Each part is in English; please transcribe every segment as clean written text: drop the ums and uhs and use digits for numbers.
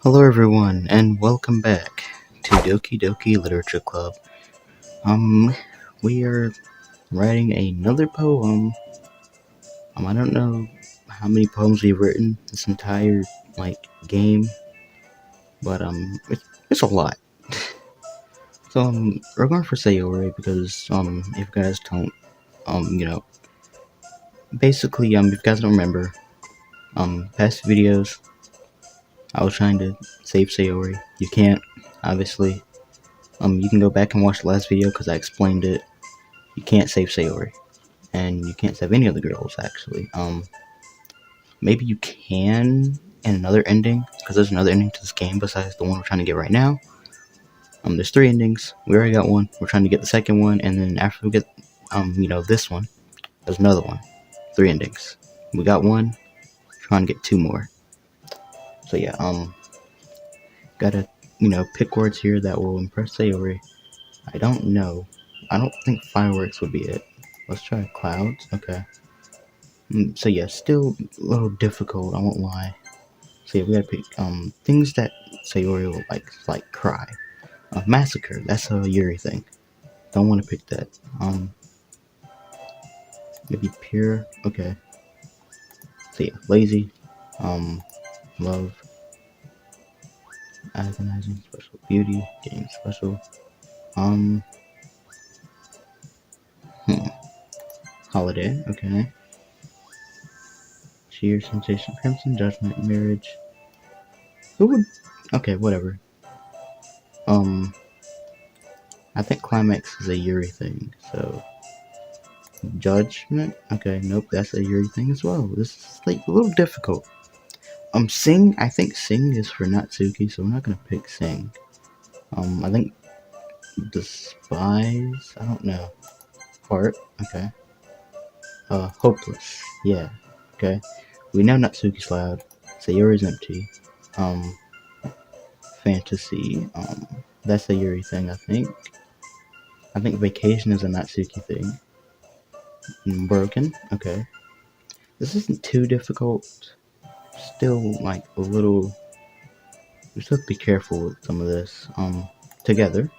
Hello everyone, and welcome back to Doki Literature Club. Um, we are writing another poem. I don't know how many poems we've written this entire, game, but, it's a lot. So, we're going for Sayori because, if you guys don't, you know, basically, if you guys don't remember, past videos, I was trying to save Sayori. You can't, obviously. You can go back and watch the last video because I explained it. You can't save Sayori, and you can't save any of the girls actually. Maybe you can in another ending because there's another ending to this game besides the one we're trying to get right now. There's three endings. We already got one. We're trying to get the second one, and then after we get, this one, there's another one. Three endings. We got one. Trying to get two more. So yeah, gotta pick words here that will impress Sayori. I don't know. I don't think fireworks would be it. Let's try clouds. Okay. So yeah, still a little difficult, I won't lie. So yeah, we gotta pick things that Sayori will like cry. Massacre, that's a Yuri thing. Don't wanna pick that. Maybe pure, okay. So yeah, lazy, um, love, agonizing, special beauty, getting special. Um hmm. Holiday, okay. Cheer, sensation, crimson, judgment, marriage. Who would okay, whatever. Um I think climax is a Yuri thing, so judgment. Okay, nope, that's a Yuri thing as well. This is like a little difficult. Sing. I think sing is for Natsuki, so we're not gonna pick sing. I think despise. I don't know. Heart. Okay. Hopeless. Yeah. Okay. We know Natsuki's loud. Sayori's empty. Um, fantasy. That's a Yuri thing. I think. I think vacation is a Natsuki thing. Broken. Okay. This isn't too difficult. Still, like a little. We still have to be careful with some of this. Together.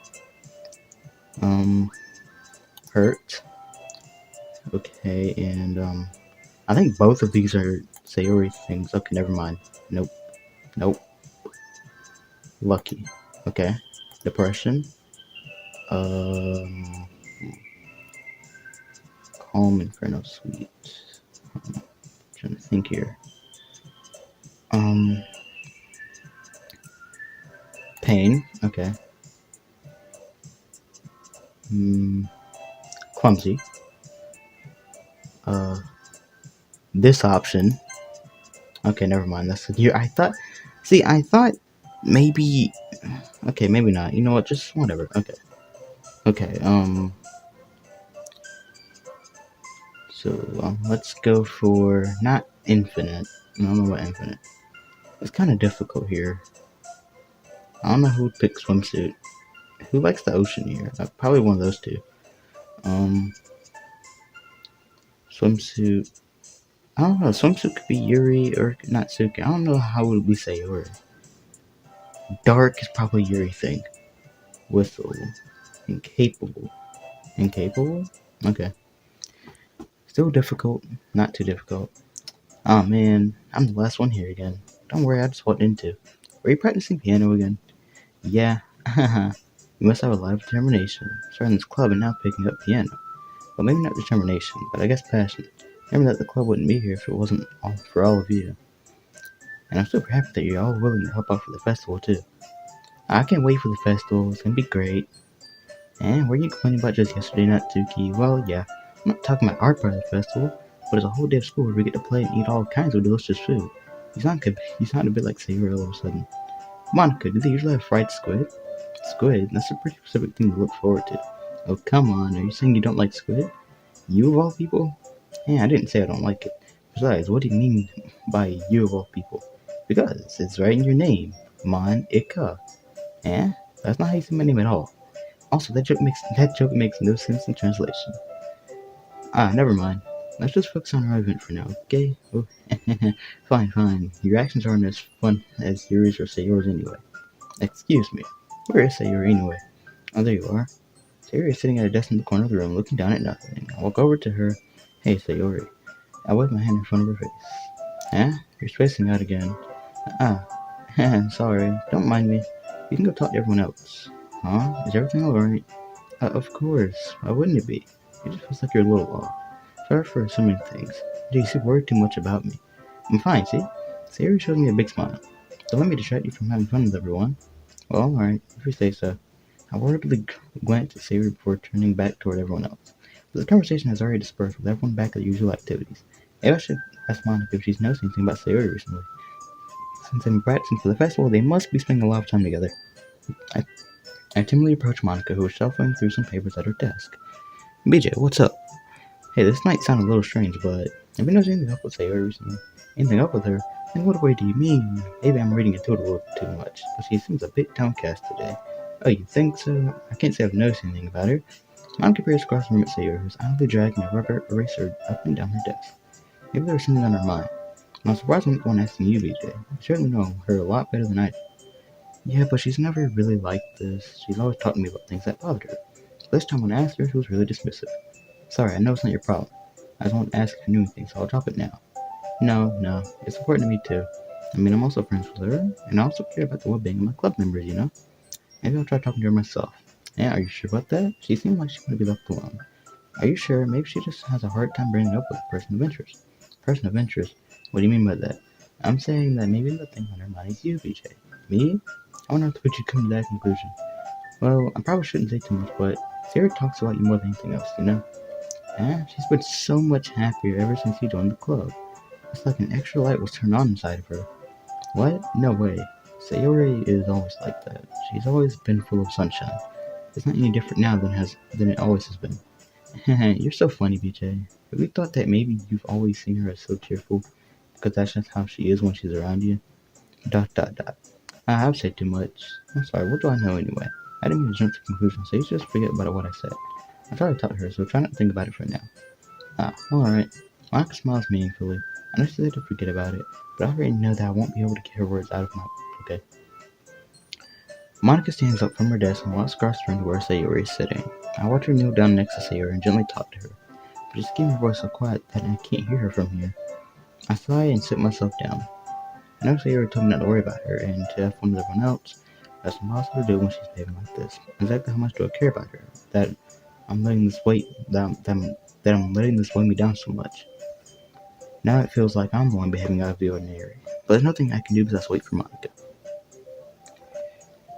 Um, hurt. Okay, and I think both of these are Sayori things. Okay, never mind. Nope. Nope. Lucky. Okay. Depression. Um, calm, inferno, sweet. Trying to think here. Um, pain. Okay. Clumsy. Uh, this option. Okay, never mind. That's here. I thought. See, I thought maybe. Okay, maybe not. You know what? Just whatever. Okay. Okay. So let's go for not infinite. I don't know what infinite. It's kind of difficult here. I don't know who would pick swimsuit. Who likes the ocean here? Probably one of those two. Um, swimsuit. I don't know. Swimsuit could be Yuri or Natsuki. I don't know how would we say Yuri. Dark is probably Yuri thing. Whistle. Incapable. Incapable? Okay. Still difficult. Not too difficult. Oh man, I'm the last one here again. Don't worry, I just walked into. Are you practicing piano again? Yeah. You must have a lot of determination. Starting this club and now picking up piano. Well, maybe not determination, but I guess passion. Remember that the club wouldn't be here if it wasn't all for all of you. And I'm super happy that you're all willing to help out for the festival too. I can't wait for the festival. It's gonna be great. And were you complaining about just yesterday, Natsuki? Well, yeah. I'm not talking about our part of the festival, but it's a whole day of school where we get to play and eat all kinds of delicious food. You sound a bit like Sayori all of a sudden. Monica, do they usually have fried squid? Squid? That's a pretty specific thing to look forward to. Oh, come on. Are you saying you don't like squid? You of all people? Yeah, I didn't say I don't like it. Besides, what do you mean by you of all people? Because it's right in your name. Monica. Eh? That's not how you say my name at all. Also, that joke makes no sense in translation. Ah, never mind. let's just focus on our event for now, okay? Oh, fine, fine. Your actions aren't as fun as yours or say yours anyway. Excuse me. Where is Sayori anyway? Oh, there you are. Sayori is sitting at a desk in the corner of the room, looking down at nothing. I walk over to her. Hey, Sayori. I wave my hand in front of her face. Huh? You're spacing out again. Ah, sorry. Don't mind me. You can go talk to everyone else. Huh? Is everything alright? Of course. Why wouldn't it be? It just feels like you're a little off. Sorry for assuming things. Geez, you worry too much about me. I'm fine, see? Sayori shows me a big smile. Don't let me distract you from having fun with everyone. Well, alright, if you say so. I worriedly glanced at Sayori before turning back toward everyone else. But the conversation has already dispersed with everyone back at the usual activities. Maybe I should ask Monica if she's noticed anything about Sayori recently. Since I'm practicing for the festival, they must be spending a lot of time together. I, I timidly approached Monica, who was shuffling through some papers at her desk. BJ, what's up? Hey, this might sound a little strange, but have you noticed anything up with Sayori recently? Anything up with her? In what way do you mean? Maybe I'm reading into it a little too much, but she seems a bit downcast today. Oh, you think so? I can't say I've noticed anything about her. Monica peers across the room at Sayori, who's idly dragging a rubber eraser up and down her desk. Maybe there was something on her mind. I'm surprised I'm the one asking you, BJ. You certainly know her a lot better than I do. Yeah, but she's never really like this. She's always talking to me about things that bothered her. This time when I asked her, she was really dismissive. Sorry, I know it's not your problem. I just wanted to ask if you knew anything, so I'll drop it now. No, it's important to me too. I mean, I'm also friends with her, and I also care about the well-being of my club members, you know? Maybe I'll try talking to her myself. Yeah, are you sure about that? She seemed like she wanted to be left alone. Are you sure? Maybe she just has a hard time bringing up with a person of interest. Person of interest? What do you mean by that? I'm saying that maybe the thing on her mind is you, BJ. Me? I wonder what you come to that conclusion. Well, I probably shouldn't say too much, but Sarah talks about you more than anything else, you know? She's been so much happier ever since you joined the club. It's like an extra light was turned on inside of her. What? No way. Sayori is always like that. She's always been full of sunshine. It's not any different now than it always has been. You're so funny, BJ. Have you thought that maybe you've always seen her as so cheerful? Because that's just how she is when she's around you? Dot dot dot. I've said too much. I'm sorry, what do I know anyway? I didn't mean to jump to conclusions, so you just forget about what I said. I tried to talk to her, so try not to think about it for now. Alright. Monica smiles meaningfully. I know she's said to forget about it, but I already know that I won't be able to get her words out of my... Okay. Monica stands up from her desk and walks across the room to where Sayori is sitting. I watch her kneel down next to Sayori and gently talk to her, but just keep her voice so quiet that I can't hear her from here. I sigh and sit myself down. I know Sayori told me not to worry about her and to have fun with everyone else. That's impossible to do when she's behaving like this. Exactly how much do I care about her? That I'm letting this weight that I'm letting this weigh me down so much. Now it feels like I'm the one behaving out of the ordinary. But there's nothing I can do besides wait for Monica.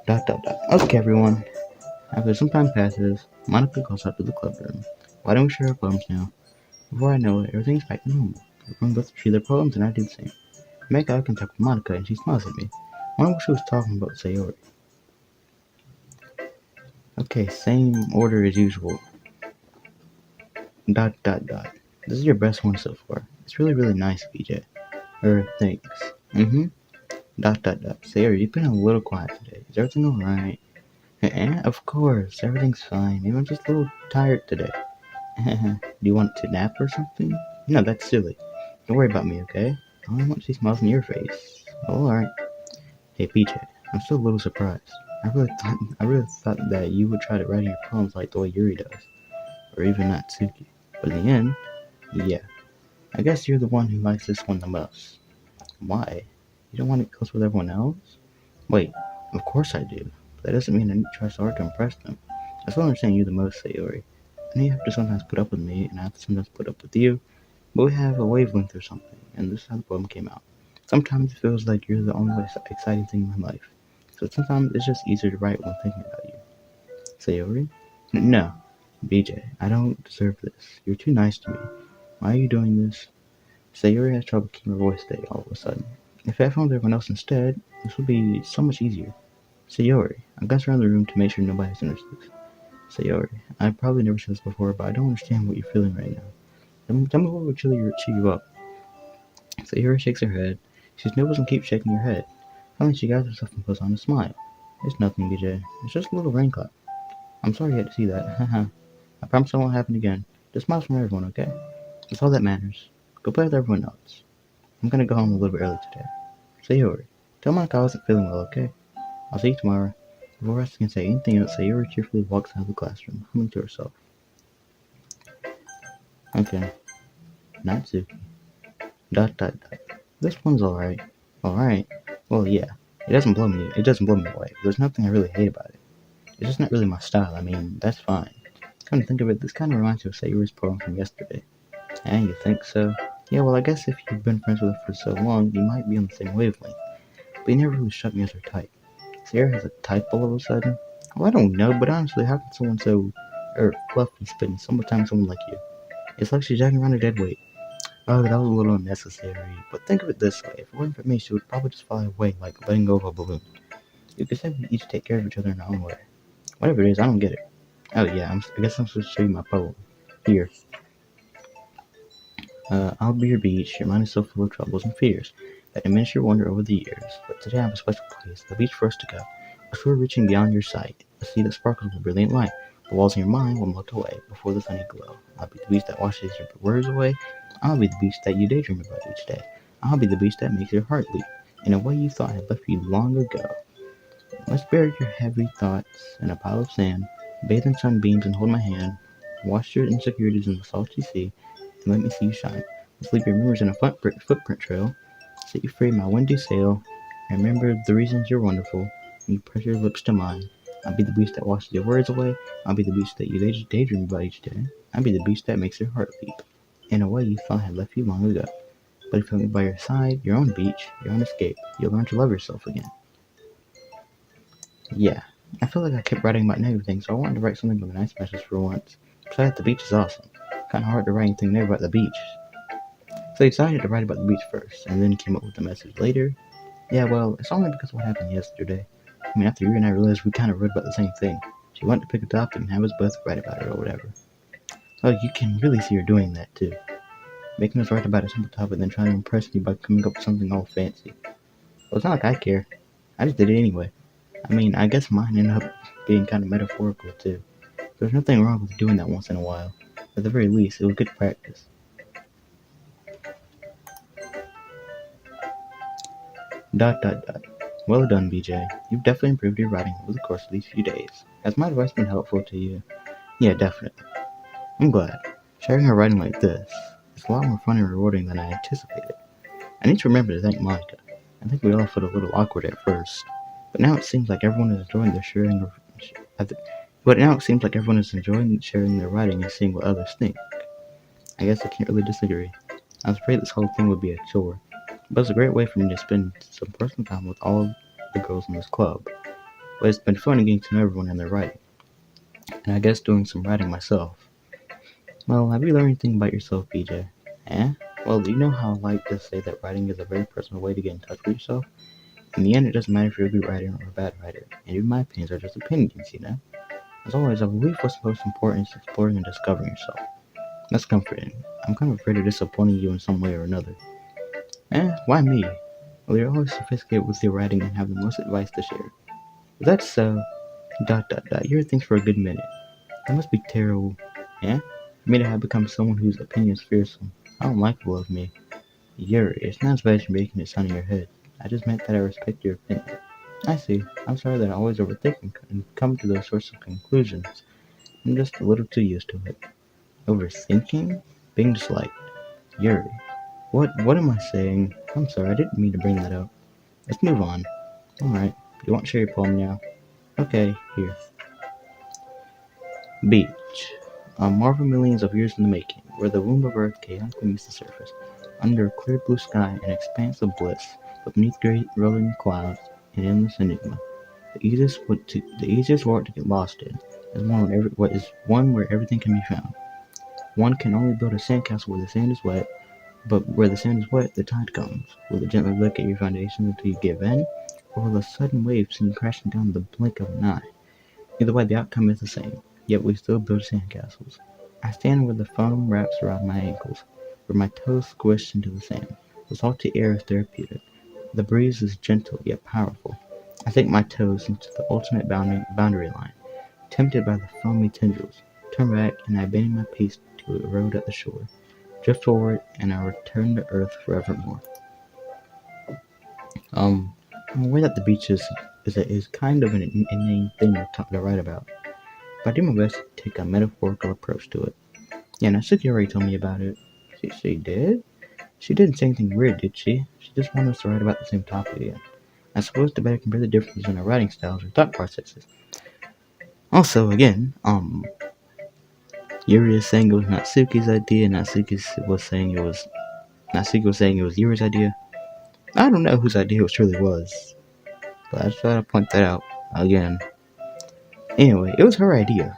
Dot dot dot. Okay, everyone. After some time passes, Monica goes up to the club room. Why don't we share our problems now? Before I know it, everything's back to normal. Everyone goes through their problems and I do the same. I make eye contact with Monica and she smiles at me. I wonder what she was talking about Sayori. Okay, same order as usual. Dot dot dot. This is your best one so far. It's really nice, BJ. Thanks. Mm-hmm. Dot dot dot. Sayori, you've been a little quiet today. Is everything alright? Of course, everything's fine. Maybe I'm just a little tired today. Do you want to nap or something? No, that's silly. Don't worry about me, okay? I only want to see smiles on your face. Oh, alright. Hey, PJ, I'm still a little surprised. I really thought that you would try to write your poems like the way Yuri does, or even Natsuki. But in the end, yeah, I guess you're the one who likes this one the most. Why? You don't want to be close with everyone else? Wait, of course I do. But that doesn't mean I need to try so hard to impress them. I still understand you the most, Sayori. I know you have to sometimes put up with me, and I have to sometimes put up with you, but we have a wavelength or something, and this is how the poem came out. Sometimes it feels like you're the only exciting thing in my life, so sometimes it's just easier to write when thinking about you. Sayori? No, BJ, I don't deserve this. You're too nice to me. Why are you doing this? Sayori has trouble keeping her voice steady all of a sudden. If I found everyone else instead, this would be so much easier. Sayori, I glanced around the room to make sure nobody has noticed this. Sayori, I've probably never said this before, but I don't understand what you're feeling right now. Tell me what would cheer you up. Sayori shakes her head. She sniffles and keeps shaking her head. Finally, she gathers herself and puts on a smile. It's nothing, BJ. It's just a little rain cloud. I'm sorry you had to see that. Haha. I promise it won't happen again. Just smiles from everyone, okay? That's all that matters. Go play with everyone else. I'm gonna go home a little bit early today. Say Sayori, tell Monica I wasn't feeling well, okay? I'll see you tomorrow. Before Rusty can say anything else, Sayori cheerfully walks out of the classroom, humming to herself. Okay, Natsuki. Dot dot dot. This one's alright. Alright. Well, yeah. It doesn't blow me away. There's nothing I really hate about it. It's just not really my style. I mean, that's fine. Come to think of it, this kind of reminds me of Sayori's poem from yesterday. And you think so? Yeah, well, I guess if you've been friends with her for so long, you might be on the same wavelength. But you never really struck me as her type. Sierra has a type all of a sudden? Well, I don't know, but honestly, how can someone so fluffy spitting sometimes someone like you? It's like she's dragging around a dead weight. Oh, that was a little unnecessary. But think of it this way: if it weren't for me, she would probably just fly away like letting go of a balloon. You could say we each take care of each other in our own way. Whatever it is, I don't get it. Oh yeah, I guess I'm supposed to show you my poem. Here. I'll be your beach. Your mind is so full of troubles and fears that diminish your wonder over the years. But today I have a special place, the beach for us to go. A shore reaching beyond your sight, a sea that sparkles with brilliant light. The walls in your mind will melt away before the sunny glow. I'll be the beach that washes your worries away. I'll be the beach that you daydream about each day. I'll be the beach that makes your heart leap in a way you thought had left you long ago. Let's bury your heavy thoughts in a pile of sand, bathe in sunbeams and hold my hand. Wash your insecurities in the salty sea, and let me see you shine. Let's leave your memories in a footprint trail. Set you free, my windy sail. And remember the reasons you're wonderful. When you press your lips to mine. I'll be the beach that washes your worries away. I'll be the beach that you daydream about each day. I'll be the beach that makes your heart leap in a way you thought had left you long ago. But if you're by your side, your own beach, your own escape, you'll learn to love yourself again. Yeah, I feel like I kept writing about negative things, so I wanted to write something with a nice message for once. Besides, the beach is awesome. Kinda hard to write anything there about the beach. So I decided to write about the beach first, and then came up with the message later. Yeah, well, it's only because of what happened yesterday. I mean, after you and I realized we kind of wrote about the same thing. She wanted to pick a topic and have us both write about it or whatever. Oh, you can really see her doing that too. Making us write about a simple topic, then trying to impress me by coming up with something all fancy. Well, it's not like I care. I just did it anyway. I mean, I guess mine ended up being kind of metaphorical too. There's nothing wrong with doing that once in a while. At the very least, it was good practice. Dot dot dot. Well done, BJ. You've definitely improved your writing over the course of these few days. Has my advice been helpful to you? Yeah, definitely. I'm glad. Sharing a writing like this is a lot more fun and rewarding than I anticipated. I need to remember to thank Monica. I think we all felt a little awkward at first, but now it seems like everyone is enjoying their sharing. But now it seems like everyone is enjoying sharing their writing and seeing what others think. I guess I can't really disagree. I was afraid this whole thing would be a chore, but it's a great way for me to spend some personal time with all the girls in this club. But it's been fun getting to know everyone and their writing, and I guess doing some writing myself. Well, have you learned anything about yourself, BJ? Eh? Well, you know how I like to say that writing is a very personal way to get in touch with yourself? In the end, it doesn't matter if you're a good writer or a bad writer, and even my opinions are just opinions, you know? As always, I believe what's most important is exploring and discovering yourself. That's comforting. I'm kind of afraid of disappointing you in some way or another. Why me? Well, you're always sophisticated with your writing and have the most advice to share. If that's so, dot dot dot, you heard things for a good minute. That must be terrible. For me to have become someone whose opinion is fearsome, unlikable of me. Yuri, it's not as bad as you're making it sound in your head. I just meant that I respect your opinion. I see. I'm sorry that I always overthink and come to those sorts of conclusions. I'm just a little too used to it. Overthinking? Being disliked. Yuri. What am I saying? I'm sorry, I didn't mean to bring that up. Let's move on. Alright. You want to share your poem now? Okay, here. Beach. A marvel millions of years in the making, where the womb of Earth chaotically meets the surface, under a clear blue sky, an expanse of bliss, but beneath great rolling clouds, an endless enigma. The easiest ward to get lost in is one where everything can be found. One can only build a sandcastle where the sand is wet, but where the sand is wet, the tide comes. Will it gently look at your foundation until you give in, or will a sudden wave send you crashing down the blink of an eye? Either way, the outcome is the same, yet we still build sandcastles. I stand where the foam wraps around my ankles, where my toes squish into the sand. The salty air is therapeutic. The breeze is gentle yet powerful. I sink my toes into the ultimate boundary line, tempted by the foamy tendrils. Turn back, and I abandon my pace to erode at the shore. drift forward, and I return to Earth forevermore. I'm aware that the beach is kind of an inane thing to write about, but I do my best to take a metaphorical approach to it. Yeah, Natsuki already told me about it. She did? She didn't say anything weird, did she? She just wanted us to write about the same topic again. I suppose to better compare the differences in our writing styles or thought processes. Also, again, Yuri is saying it was Natsuki's idea, Natsuki was saying it was Yuri's idea. I don't know whose idea it truly was, but I just thought I'd point that out again. Anyway, it was her idea.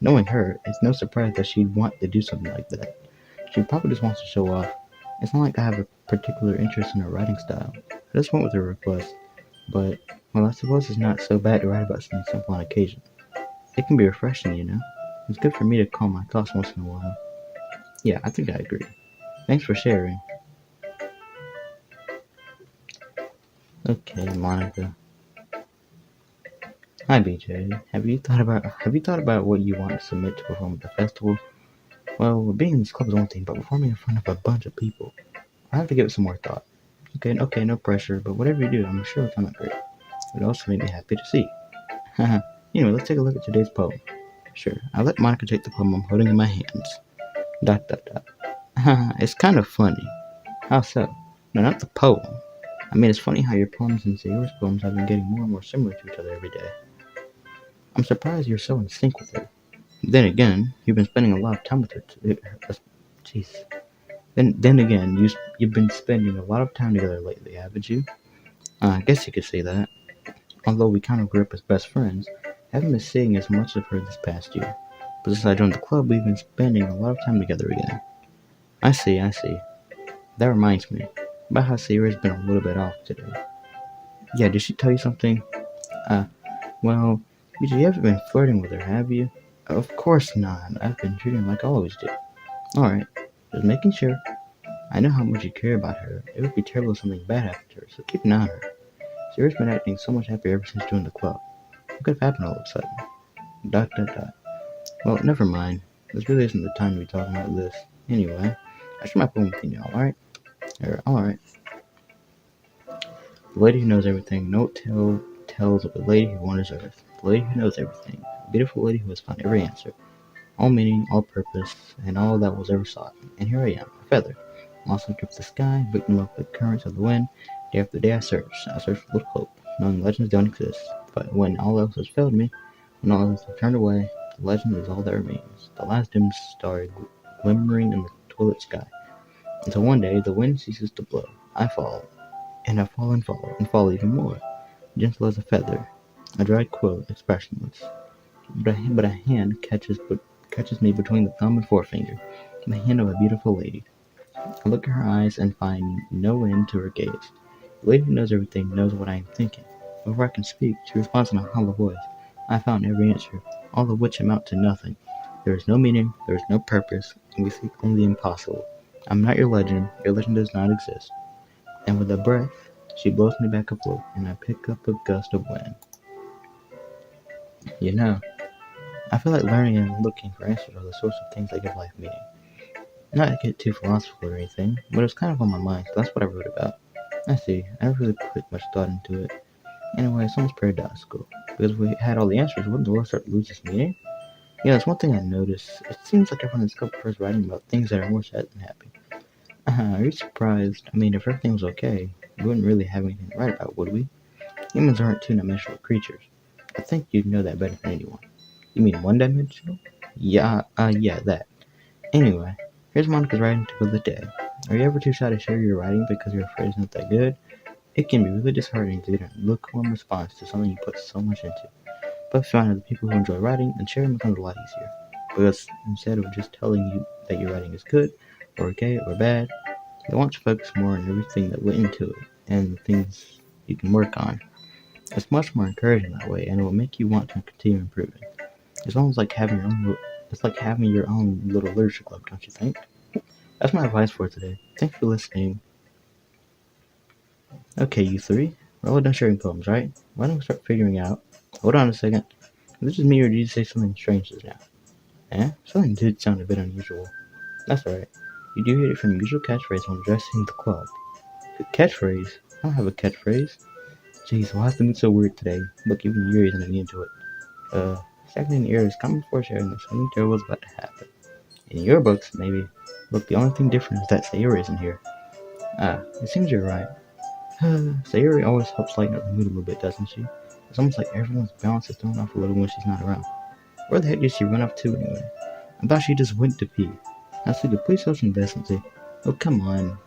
Knowing her, it's no surprise that she'd want to do something like that. She probably just wants to show off. It's not like I have a particular interest in her writing style. I just went with her request. But, well, I suppose it's not so bad to write about something simple on occasion. It can be refreshing, you know? It's good for me to calm my thoughts once in a while. Yeah, I think I agree. Thanks for sharing. Okay, Monica. Hi, BJ. Have you thought about what you want to submit to perform at the festival? Well, being in this club is one thing, but performing in front of a bunch of people, I have to give it some more thought. Okay, no pressure, but whatever you do, I'm sure it'll come out great. It'll also make me happy to see. Haha. Anyway, let's take a look at today's poem. Sure, I'll let Monica take the poem I'm holding in my hands. Dot dot dot. Haha, it's kind of funny. How so? No, not the poem. I mean, it's funny how your poems and Sayori's poems have been getting more and more similar to each other every day. I'm surprised you're so in sync with her. Then again, you've been spending a lot of time with her. Jeez. Then again, you've been spending a lot of time together lately, haven't you? I guess you could say that. Although we kind of grew up as best friends, I haven't been seeing as much of her this past year. But since I joined the club, we've been spending a lot of time together again. I see. That reminds me about how Sayori's been a little bit off today. Yeah, did she tell you something? Uh, well, you haven't been flirting with her, have you? Of course not. I've been treating her like I always do. Alright, just making sure. I know how much you care about her. It would be terrible if something bad happened to her, so keep an eye on her. Sayori's been acting so much happier ever since joining the club. What could have happened all of a sudden? Dot dot dot. Well, never mind. This really isn't the time to be talking about this. Anyway, I share my poem with you now, alright? Alright. The lady who knows everything. Tells of a lady who wanders earth. The lady who knows everything. A beautiful lady who has found every answer. All meaning, all purpose, and all that was ever sought. And here I am, a feather. Lost in the sky, victim of the currents of the wind. Day after day I search for little hope, knowing legends don't exist. But when all else has failed me, when all else has turned away, the legend is all that remains. The last dim star glimmering in the twilight sky. Until one day the wind ceases to blow. I fall, and I fall and fall even more, gentle as a feather, a dried quill, expressionless. But a hand catches me between the thumb and forefinger, the hand of a beautiful lady. I look in her eyes and find no end to her gaze. The lady who knows everything knows what I am thinking. Before I can speak, she responds in a hollow voice. I found every answer, all of which amount to nothing. There is no meaning, there is no purpose, and we seek only the impossible. I'm not your legend does not exist. And with a breath, she blows me back afloat, and I pick up a gust of wind. You know, I feel like learning and looking for answers are the sorts of things that give life meaning. Not to get too philosophical or anything, but it was kind of on my mind, so that's what I wrote about. I see, I never really put much thought into it. Anyway, it's almost paradoxical, because if we had all the answers, wouldn't the world start to lose its meaning? Yeah, that's one thing I noticed. It seems like everyone in this couple prefers writing about things that are more sad than happy. Are you surprised? I mean, if everything was okay, we wouldn't really have anything to write about, would we? Humans aren't two-dimensional creatures. I think you'd know that better than anyone. You mean one-dimensional? Yeah, that. Anyway, here's Monica's writing tip of the day. Are you ever too shy to share your writing because you're afraid it's not that good? It can be really disheartening to get a lukewarm response to something you put so much into. But if you find other people who enjoy writing, then sharing becomes a lot easier. Because instead of just telling you that your writing is good, or okay, or bad, they want to focus more on everything that went into it, and the things you can work on. It's much more encouraging that way, and it will make you want to continue improving. It's almost like having your own. It's like having your own little literature club, don't you think? That's my advice for today. Thanks for listening. Okay, you three, we're all done sharing poems, right? Why don't we start figuring out? Hold on a second. Is this just me, or did you say something strange just now? Eh? Something did sound a bit unusual. That's alright. You do hit it from your usual catchphrase when addressing the club. Catchphrase? I don't have a catchphrase. Jeez, why is the mood so weird today? Look, even Yuri isn't any into it. Second in ear is coming before sharing that something terrible is about to happen. In your books, maybe. Look, the only thing different is that Sayuri isn't here. It seems you're right. Sayuri always helps lighten up the mood a little bit, doesn't she? It's almost like everyone's balance is thrown off a little when she's not around. Where the heck did she run off to anyway? I thought she just went to pee. Now, Suga, please show some decency. Oh, come on.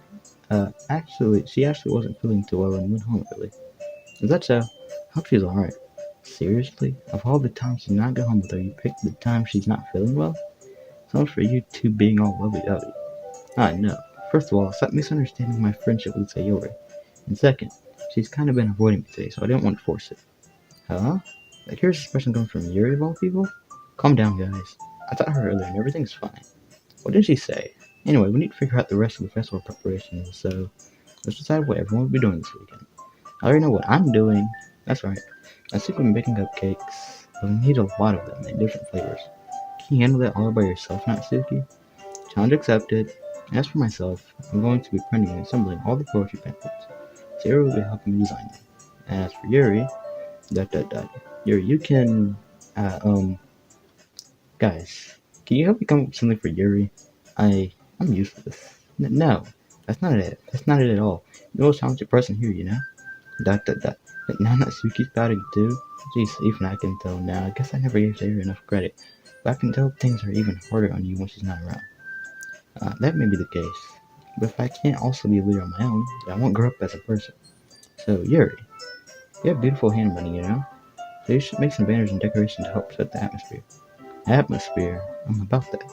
She actually wasn't feeling too well and went home early. Is that so? I hope she's alright. Seriously? Of all the times to not go home with her, you picked the time she's not feeling well? Sounds for you two being all lovey-dovey. No. First of all, stop misunderstanding my friendship with Sayori. And second, she's kind of been avoiding me today, so I didn't want to force it. Huh? Like, here's this expression coming from Yuri of all people? Calm down, guys. I thought her earlier and everything's fine. What did she say? Anyway, we need to figure out the rest of the festival preparations, so let's decide what everyone will be doing this weekend. I already know what I'm doing. That's right. I think we're making cupcakes, but we need a lot of them in different flavors. Can you handle that all by yourself, Natsuki? Challenge accepted. As for myself, I'm going to be printing and assembling all the poetry pamphlets. Sarah will be helping me design them. As for Yuri, Yuri, you can, guys, can you help me come up with something for Yuri? I'm useless. No, that's not it. That's not it at all. You're the most talented person here, you know? Dot dot dot. Now Natsuki's pouting too. Jeez, even I can tell now. I guess I never gave Sarah enough credit. But I can tell things are even harder on you when she's not around. That may be the case. But if I can't also be a leader on my own, then I won't grow up as a person. So, Yuri, you have beautiful handwriting, you know? So you should make some banners and decorations to help set the atmosphere. Atmosphere? I'm about that.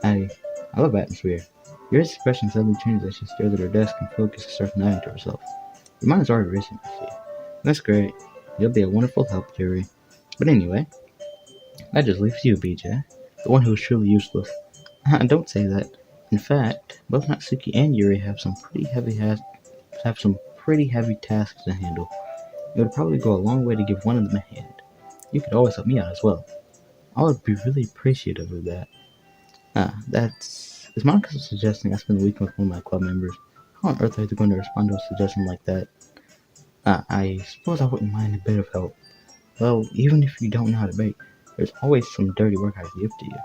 I love atmosphere. Yuri's expression suddenly changes as she stares at her desk and focuses and starts nodding to herself. Your mind is already racing, I see. That's great. You'll be a wonderful help, Yuri. But anyway, that just leaves you, BJ. The one who's truly useless. Don't say that. In fact, both Natsuki and Yuri have some pretty heavy tasks to handle. It would probably go a long way to give one of them a hand. You could always help me out as well. I would be really appreciative of that. Is Monica suggesting I spend the weekend with one of my club members? How on earth are they going to respond to a suggestion like that? I suppose I wouldn't mind a bit of help. Well, even if you don't know how to bake, there's always some dirty work I could give to you.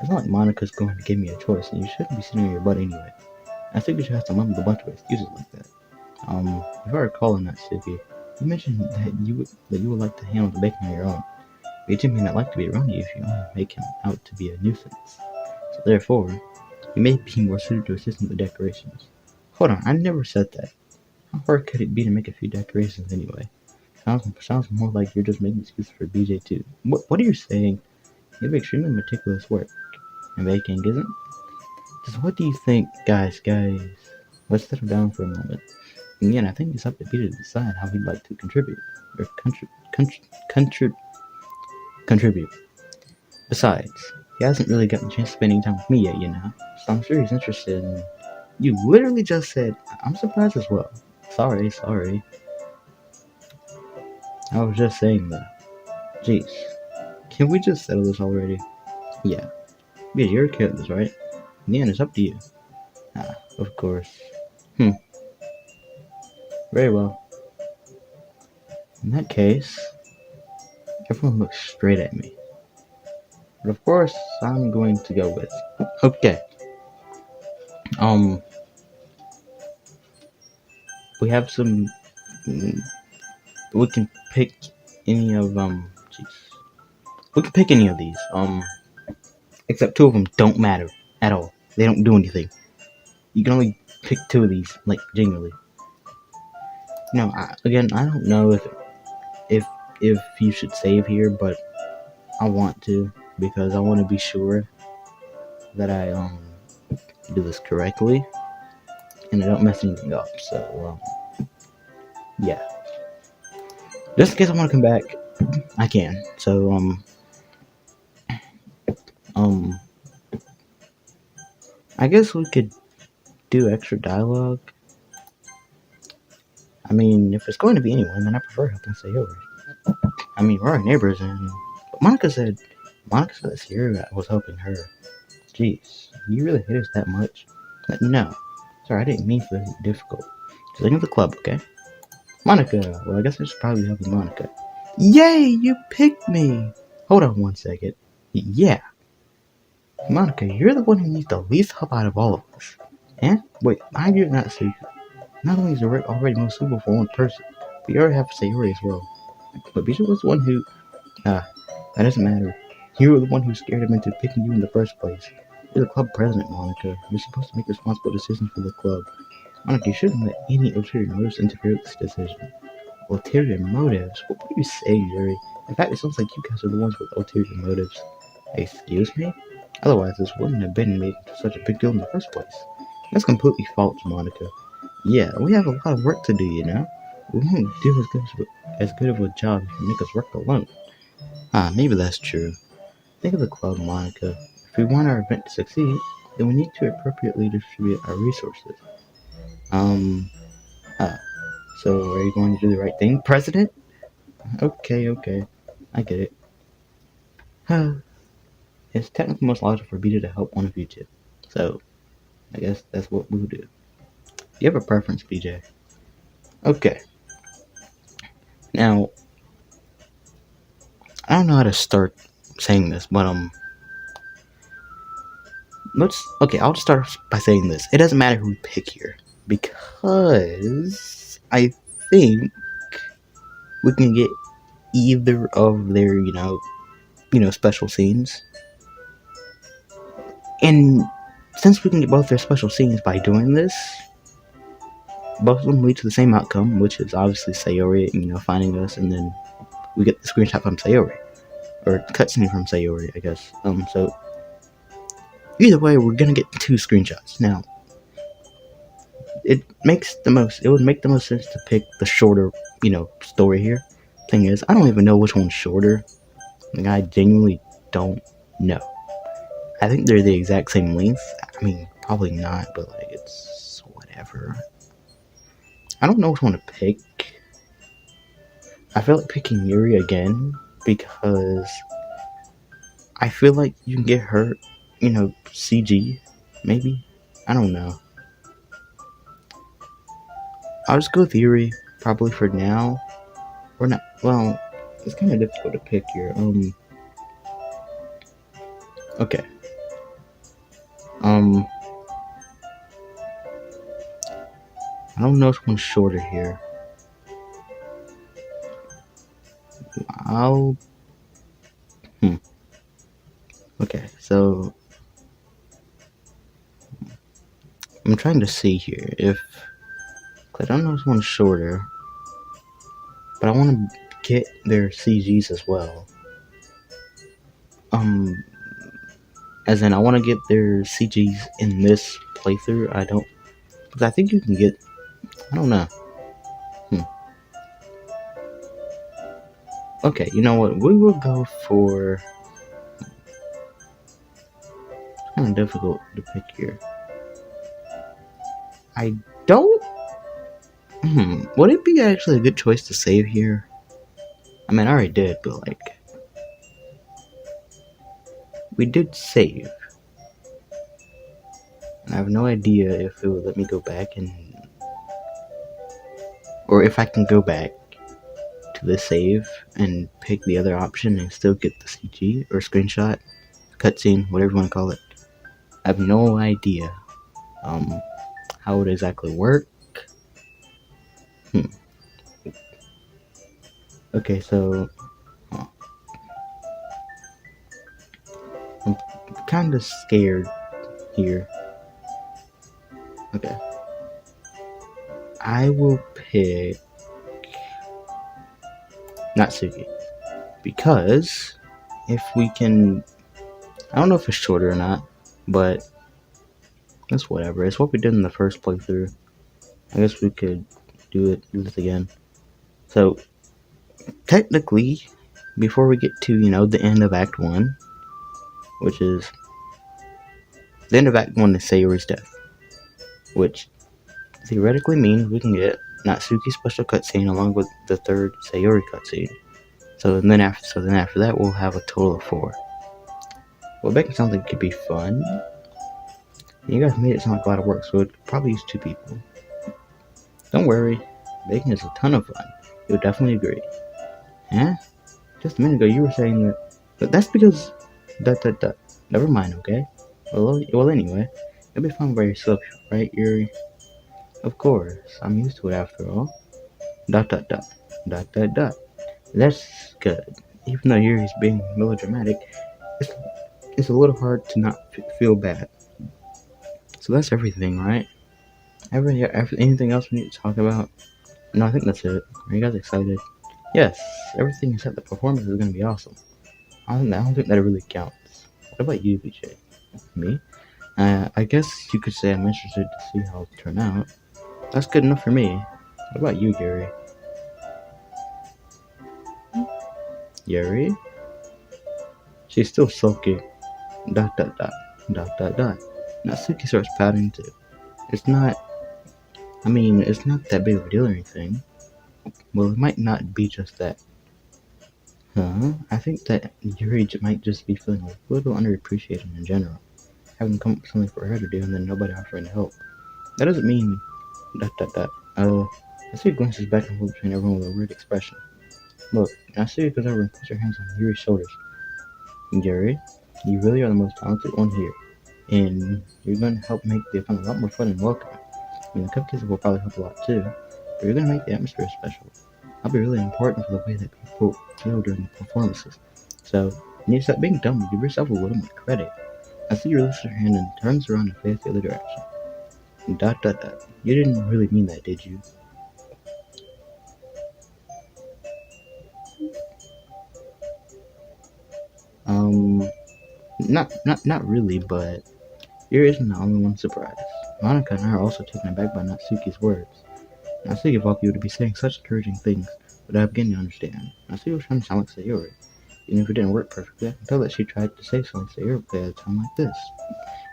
It's not like Monica's going to give me a choice, and you shouldn't be sitting on your butt anyway. I think you should have to come up with a bunch of excuses like that. If I recall in that Suki, you mentioned that you would like to handle the baking on your own. BJ may not like to be around you if you only make him out to be a nuisance. So therefore, you may be more suited to assist in the decorations. Hold on, I never said that. How hard could it be to make a few decorations anyway? Sounds more like you're just making excuses for BJ too. What are you saying? You have extremely meticulous work. And baking isn't? Just what do you think, guys? Let's settle down for a moment. And again, I think it's up to BJ to decide how he'd like to contribute. Or contribute. Besides, he hasn't really gotten a chance to spend any time with me yet, you know. So I'm sure he's interested in... You literally just said, I'm surprised as well. Sorry. I was just saying that. Jeez. Can we just settle this already? Yeah. Yeah, you're okay with this, right? In the end, it's up to you. Of course. Very well. In that case, everyone looks straight at me. But of course, I'm going to go with... Okay. We have some... We can pick any of, We can pick any of these, except two of them don't matter at all. They don't do anything. You can only pick two of these, like, genuinely. No, I don't know if you should save here, but I want to, because I want to be sure that I, do this correctly, and I don't mess anything up, so, yeah. Just in case I want to come back, I can. So, I guess we could do extra dialogue. I mean, if it's going to be anyone, then I prefer helping Sayori. I mean, we're our neighbors, and but Monica said that Sierra was helping her. Jeez, you really hate us that much? No. Sorry, I didn't mean for it to be difficult. Just think of the club, okay? Monica. Well, I guess I should probably help with Monica. Yay, you picked me! Hold on one second. Yeah. Monica, you're the one who needs the least help out of all of us. And, wait, mind you, not so. Not only is the Rick already most suitable for one person, but you already have Sayori as well. But Bijou was the one who. That doesn't matter. You were the one who scared him into picking you in the first place. You're the club president, Monica. You're supposed to make responsible decisions for the club. Monica, you shouldn't let any ulterior motives interfere with this decision. Ulterior motives? What would you say, Yuri? In fact, it sounds like you guys are the ones with ulterior motives. Excuse me? Otherwise, this wouldn't have been made into such a big deal in the first place. That's completely false, Monica. Yeah, we have a lot of work to do, you know? We won't do as good of a job if you make us work alone. Maybe that's true. Think of the club, Monica. If we want our event to succeed, then we need to appropriately distribute our resources. Um, ah, so are you going to do the right thing, President? Okay. I get it. It's technically most logical for Beta to help one of you two. So, I guess that's what we'll do. Do you have a preference, BJ? Okay. Now, I don't know how to start saying this, but I'll just start by saying this. It doesn't matter who we pick here, because I think we can get either of their, special scenes. And since we can get both their special scenes by doing this, both of them lead to the same outcome, which is obviously Sayori, finding us, and then we get the screenshot from Sayori. Or cutscene from Sayori, I guess. So either way, we're gonna get 2 screenshots. Now, it would make the most sense to pick the shorter, story here. Thing is, I don't even know which one's shorter. Like, I genuinely don't know. I think they're the exact same length. I mean, probably not, but like, it's whatever. I don't know which one to pick. I feel like picking Yuri again because I feel like you can get hurt, CG, maybe? I don't know. I'll just go with Yuri, probably for now. Or not. Well, it's kind of difficult to pick here. Okay. I don't know which one's shorter here. Okay, so I'm trying to see here if I don't know which one's shorter, but I want to get their CGs as well. As in, I want to get their CGs in this playthrough. Because I think you can get. I don't know. Okay, you know what? We will go for. It's kind of difficult to pick here. I don't. Would it be actually a good choice to save here? I mean, I already did, but like. We did save. And I have no idea if it would let me go back and. Or if I can go back to the save and pick the other option and still get the CG or screenshot, cutscene, whatever you want to call it. I have no idea how it would exactly work. Okay, so I'm kind of scared here. Okay. I will pick Natsuki. Because if we can... I don't know if it's shorter or not, but that's whatever. It's what we did in the first playthrough. I guess we could do this again. So, technically, before we get to, the end of Act 1, which is... The end of Act 1 is Sayori's death. Which theoretically means we can get Natsuki's special cutscene along with the third Sayori cutscene. So then after that, we'll have a total of 4. Well, making something could be fun. You guys made it sound like a lot of work, so it could probably use two people. Don't worry, baking is a ton of fun. You'll definitely agree. Huh? Just a minute ago you were saying that, but that's because that. Never mind, okay? Well, anyway, you'll be fine by yourself, right, Yuri? Of course, I'm used to it after all. Dot dot dot dot dot dot. That's good. Even though Yuri's being melodramatic, it's, it's a little hard to not feel bad. So that's everything, right? Anything else we need to talk about? No, I think that's it. Are you guys excited? Yes, everything except the performance is gonna be awesome. I don't think that really counts. What about you, BJ? Me? I guess you could say I'm interested to see how it turn out. That's good enough for me. What about you, Gary? Yuri? She's still sulky. Dot dot dot. Dot dot dot. Natsuki starts pouting too. It's not. It's not that big of a deal or anything. Well, it might not be just that. Huh? I think that Yuri might just be feeling a little underappreciated in general. Having come up with something for her to do and then nobody offering to help. That doesn't mean. Dot dot dot. Natsuki glances back and forth between everyone with a weird expression. Look, Natsuki goes over and puts her hands on Yuri's shoulders. Yuri, you really are the most talented one here. And you're going to help make the event a lot more fun and welcoming. The cupcakes will probably help a lot too, but you're going to make the atmosphere special. That'll be really important for the way that people feel during the performances. So, you need to stop being dumb and give yourself a little more credit. I see you lifts her hand and turns around and faces the other direction. Dot dot dot. You didn't really mean that, did you? Um, not really, but Yuri isn't the only one surprised. Monica and I are also taken aback by Natsuki's words. Natsuki of all people to be saying such encouraging things, but I begin to understand. Natsuki was trying to sound like Sayori. Even if it didn't work perfectly, I can tell that she tried to say something Sayori would say at a time like this.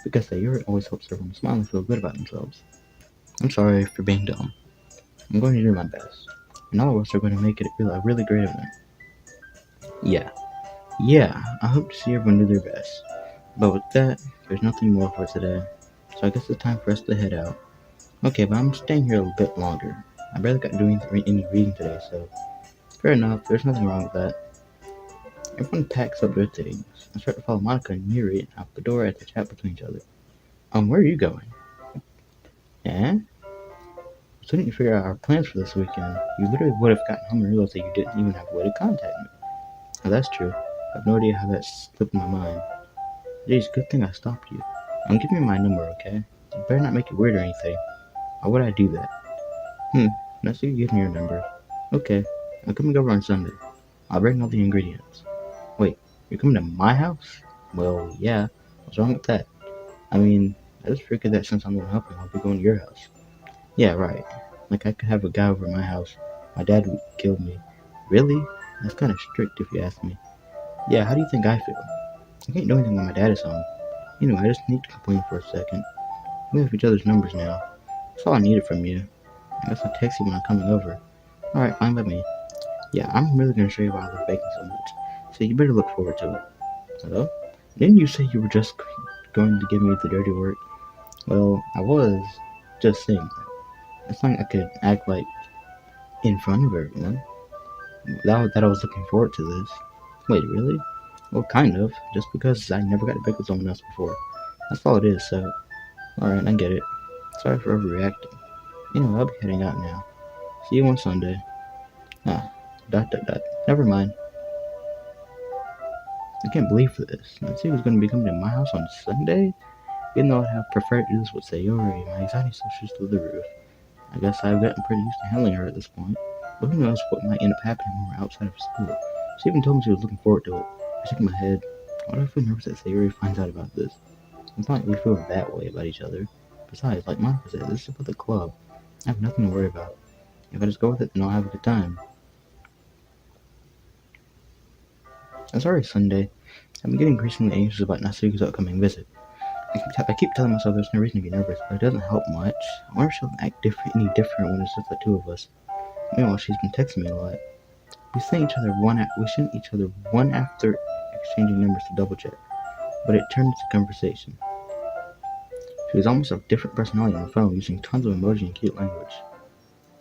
Because Sayori always helps everyone smile and feel good about themselves. I'm sorry for being dumb. I'm going to do my best. And all of us are going to make it a really great event. Yeah. Yeah, I hope to see everyone do their best. But with that, there's nothing more for today. So I guess it's time for us to head out. Okay, but I'm staying here a bit longer. I barely got doing any reading today, so fair enough. There's nothing wrong with that. Everyone packs up their things. I start to follow Monica and Yuri out the door as they chat between each other. Where are you going? Yeah? So didn't you figure out our plans for this weekend? You literally would have gotten home and realized that you didn't even have a way to contact me. Now that's true. I have no idea how that slipped my mind. Geez, good thing I stopped you. Give me my number, okay? You better not make it weird or anything. Why would I do that? Now so you give me your number. Okay, I'm coming over on Sunday. I'll bring all the ingredients. Wait, you're coming to my house? Well, yeah. What's wrong with that? I just figured that since I'm the one helping, I'll be going to your house. Yeah, right. Like I could have a guy over at my house. My dad would kill me. Really? That's kind of strict if you ask me. Yeah, how do you think I feel? I can't do anything when my dad is home. Anyway, I just need to complain for a second. We have each other's numbers now. That's all I needed from you. I guess I'll text you when I'm coming over. Alright, fine by me. Yeah, I'm really gonna show you why I love baking so much. So you better look forward to it. Hello? Didn't you say you were just going to give me the dirty work? Well, I was just saying that. It's not like I could act like in front of everyone. That I was looking forward to this. Wait, really? Well, kind of. Just because I never got to bake with someone else before. That's all it is, so. Alright, I get it. Sorry for overreacting. Anyway, I'll be heading out now. See you on Sunday. Ah, dot dot dot. Never mind. I can't believe this. Nancy was going to be coming to my house on Sunday? Even though I'd have preferred to do this with Sayori, my anxiety still shoots through the roof. I guess I've gotten pretty used to handling her at this point. But who knows what might end up happening when we're outside of school. She even told me she was looking forward to it. I shook my head. Why do I feel nervous that Sayori finds out about this? It's not like we feel that way about each other. Besides, like Monica said, this is about the club. I have nothing to worry about. If I just go with it, then I'll have a good time. It's already Sunday. I've been getting increasingly anxious about Natsuki's upcoming visit. I keep telling myself there's no reason to be nervous, but it doesn't help much. I wonder if she'll act any different when it's just the two of us. Meanwhile, she's been texting me a lot. We sent each other one after exchanging numbers to double check, but it turned into conversation. She was almost a different personality on the phone, using tons of emoji and cute language.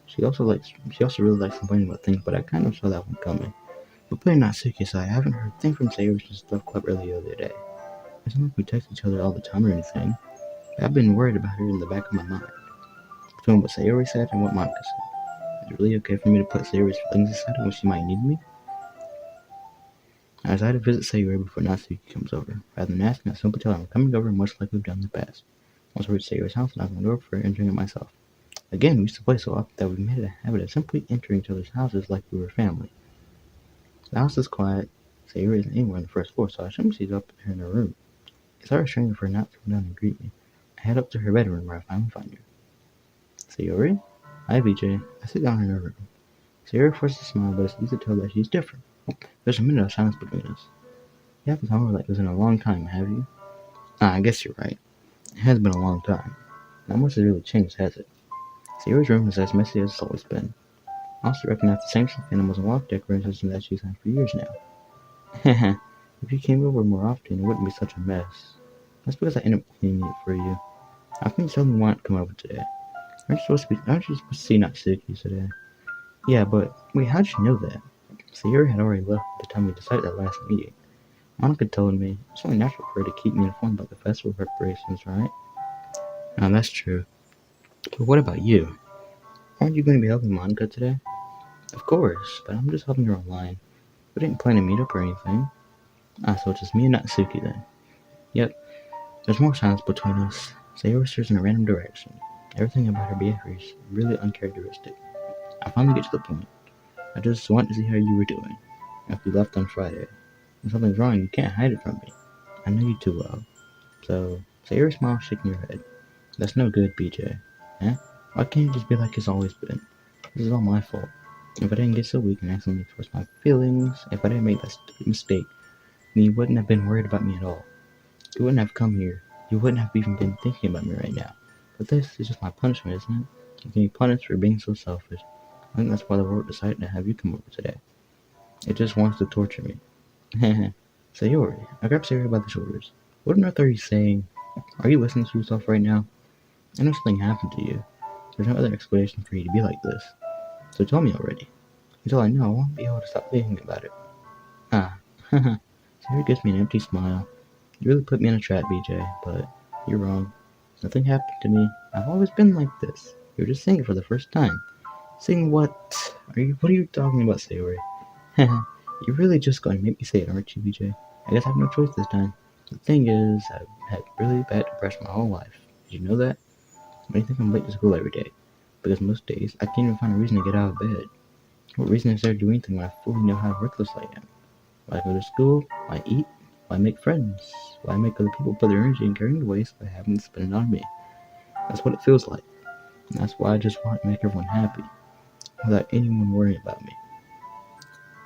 She also really likes complaining about things, but I kind of saw that one coming. But putting Natsuki aside, I haven't heard a thing from Sayori since the club earlier the other day. It's not like we text each other all the time or anything. But I've been worried about her in the back of my mind. Between what Sayori said and what Monica said. Is it really okay for me to put Sayori's feelings aside when she might need me? I decided to visit Sayori before Natsuki comes over. Rather than asking, I simply tell her I'm coming over much like we've done in the past. Once I reach Sayori's house, I knock on the door for her, entering it myself. Again, we used to play so often that we made it a habit of simply entering each other's houses like we were family. The house is quiet. Sayori isn't anywhere on the first floor, so I assume she's up here in her room. It's hard strange for her not to come down and greet me. I head up to her bedroom where I finally find her. Sayori? Hi, BJ. I sit down in her room. Sayori forces a smile, but it's easy to tell that she's different. There's a minute of silence between us. You haven't told me like this in a long time, have you? I guess you're right. It has been a long time. Not much has really changed, has it? Sayori's room is as messy as it's always been. I also recognize the same stuffed animals and wall decorations that she's had for years now. If you came over more often, it wouldn't be such a mess. That's because I ended up cleaning it for you. I think you suddenly wanted to come over today. Aren't you supposed to see Natsuki today? Yeah, but wait, how'd you know that? Sayori had already left by the time we decided that last meeting. Monica told me it's only natural for her to keep me informed about the festival preparations, right? Now that's true. But what about you? Aren't you going to be helping Monica today? Of course, but I'm just helping her online. We didn't plan a meetup or anything. So it's just me and Natsuki then. Yep, there's more silence between us. Sayori stares in a random direction. Everything about her behavior is really uncharacteristic. I finally get to the point. I just want to see how you were doing. After you left on Friday. If something's wrong, you can't hide it from me. I know you too well. So, Sayori smiles, shaking her head. That's no good, BJ. Eh? Why can't you just be like it's always been? This is all my fault. If I didn't get so weak and accidentally express my feelings, if I didn't make that stupid mistake, then you wouldn't have been worried about me at all. You wouldn't have come here. You wouldn't have even been thinking about me right now. But this is just my punishment, isn't it? You can be punished for being so selfish. I think that's why the world decided to have you come over today. It just wants to torture me. Sayori, I grabbed Sayori by the shoulders. What on earth are you saying? Are you listening to yourself right now? I know something happened to you. There's no other explanation for you to be like this. So tell me already. Until I know, I won't be able to stop thinking about it. Ah, Sayori gives me an empty smile. You really put me in a trap, BJ, but you're wrong. Nothing happened to me. I've always been like this. You're just saying it for the first time. Saying what? What are you talking about, Sayori? You're really just going to make me say it, aren't you, BJ? I guess I have no choice this time. The thing is, I've had really bad depression my whole life. Did you know that? Why do you think I'm late to school every day? Because most days, I can't even find a reason to get out of bed. What reason is there to do anything when I fully know how worthless I am? Why go to school? Why eat? Why make friends? Why make other people put their energy and caring to waste by having to spend it on me? That's what it feels like. And that's why I just want to make everyone happy, without anyone worrying about me. ...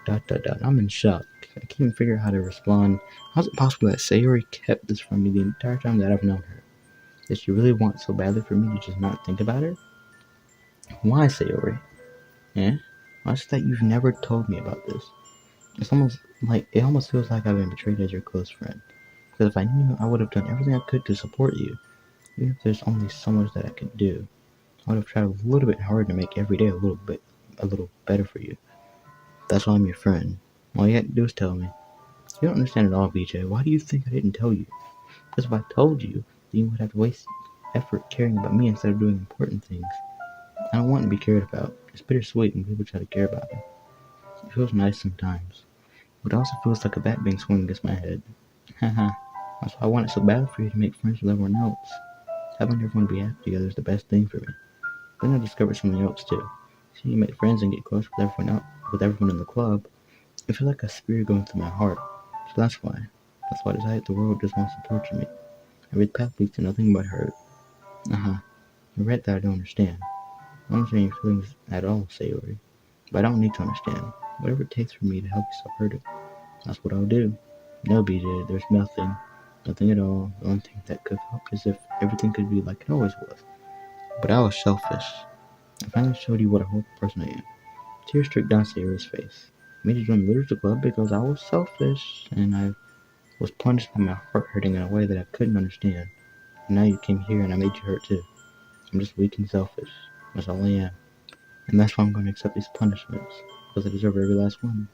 I'm in shock. I can't even figure out how to respond. How is it possible that Sayori kept this from me the entire time that I've known her? Did she really want so badly for me to just not think about her? Why, Sayori? Eh? Why is it that you've never told me about this? It almost feels like I've been betrayed as your close friend. Because if I knew, I would have done everything I could to support you. Even if there's only so much that I could do, I would have tried a little bit harder to make every day a little better for you. That's why I'm your friend. All you had to do is tell me. You don't understand at all, BJ. Why do you think I didn't tell you? Because if I told you, then you would have to waste effort caring about me instead of doing important things. I don't want to be cared about. It's bittersweet when people try to care about me. It feels nice sometimes, but it also feels like a bat being swung against my head. Haha. That's why I want it so bad for you to make friends with everyone else. Having everyone be happy together is the best thing for me. Then I discovered something else too. Seeing you make friends and get close with everyone in the club, it feels like a spear going through my heart. So that's why. That's why I decided the world just wants to torture me. Every path leads to nothing but hurt. You're right that I don't understand. I don't understand your feelings at all, Sayori. But I don't need to understand. Whatever it takes for me to help you stop hurting, that's what I'll do. No, BJ, there's nothing. Nothing at all. The only thing that could help is if everything could be like it always was. But I was selfish. I finally showed you what a horrible person I am. Tears streaked down Sayori's face. I made you join the literature club because I was selfish, and I was punished by my heart hurting in a way that I couldn't understand. And now you came here and I made you hurt too. I'm just weak and selfish. That's all I am. And that's why I'm going to accept these punishments. Because I deserve every last one.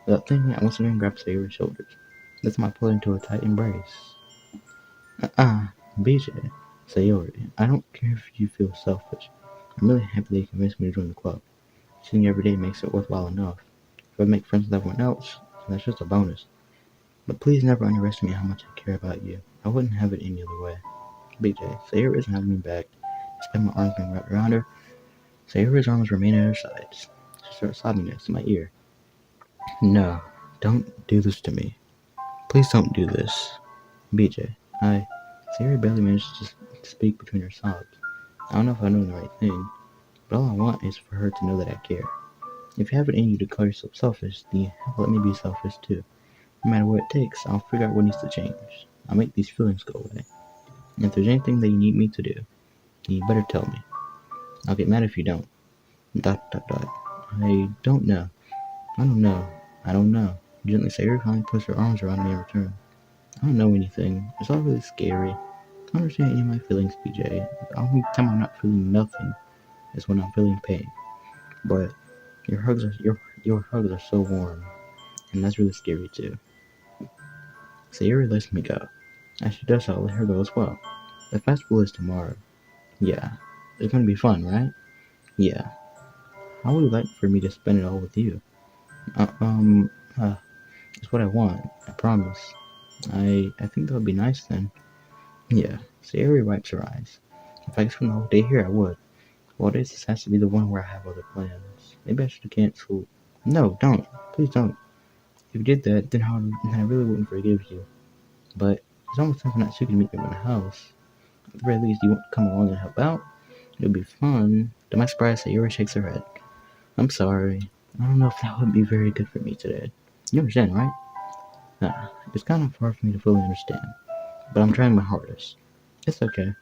Without thinking, I once again grabbed Sayori's shoulders. This time I pulled into a tight embrace. BJ, Sayori, I don't care if you feel selfish. I'm really happy that you convinced me to join the club. Seeing you every day makes it worthwhile enough. If I make friends with everyone else, then that's just a bonus. But please never underestimate how much I care about you. I wouldn't have it any other way. BJ, Sayori isn't having me back. Despite my arms being wrapped around her, Sayori's arms remain at her sides. She starts sobbing next to my ear. No, don't do this to me. Please don't do this. BJ, Sayori barely managed to speak between her sobs. I don't know if I'm doing the right thing, but all I want is for her to know that I care. If you have it in you to call yourself selfish, then you have to let me be selfish too. No matter what it takes, I'll figure out what needs to change. I'll make these feelings go away. And if there's anything that you need me to do, then you better tell me. I'll get mad if you don't. ... I don't know. I don't know. I don't know. Gently Sayori finally puts her arms around me in return. I don't know anything. It's all really scary. I don't understand any of my feelings, BJ. The only time I'm not feeling nothing is when I'm feeling pain. But your hugs are so warm, and that's really scary too. Sayori lets me go. As she does so, I'll let her go as well. The festival is tomorrow. Yeah. It's gonna be fun, right? Yeah. How would you like for me to spend it all with you? Uh, um, uh, it's what I want. I promise. I think that would be nice then. Yeah. Sayori wipes her eyes. If I could spend the whole day here, I would. Well, this has to be the one where I have other plans. Maybe I should cancel. No, don't. Please don't. If you did that, then I really wouldn't forgive you. But it's almost time for Natsuki to meet me in the house. At the very least, you want to come along and help out? It'll be fun. To my surprise, Sayori shakes her head. I'm sorry. I don't know if that would be very good for me today. You understand, right? Nah, it's kind of hard for me to fully understand. But I'm trying my hardest. It's okay.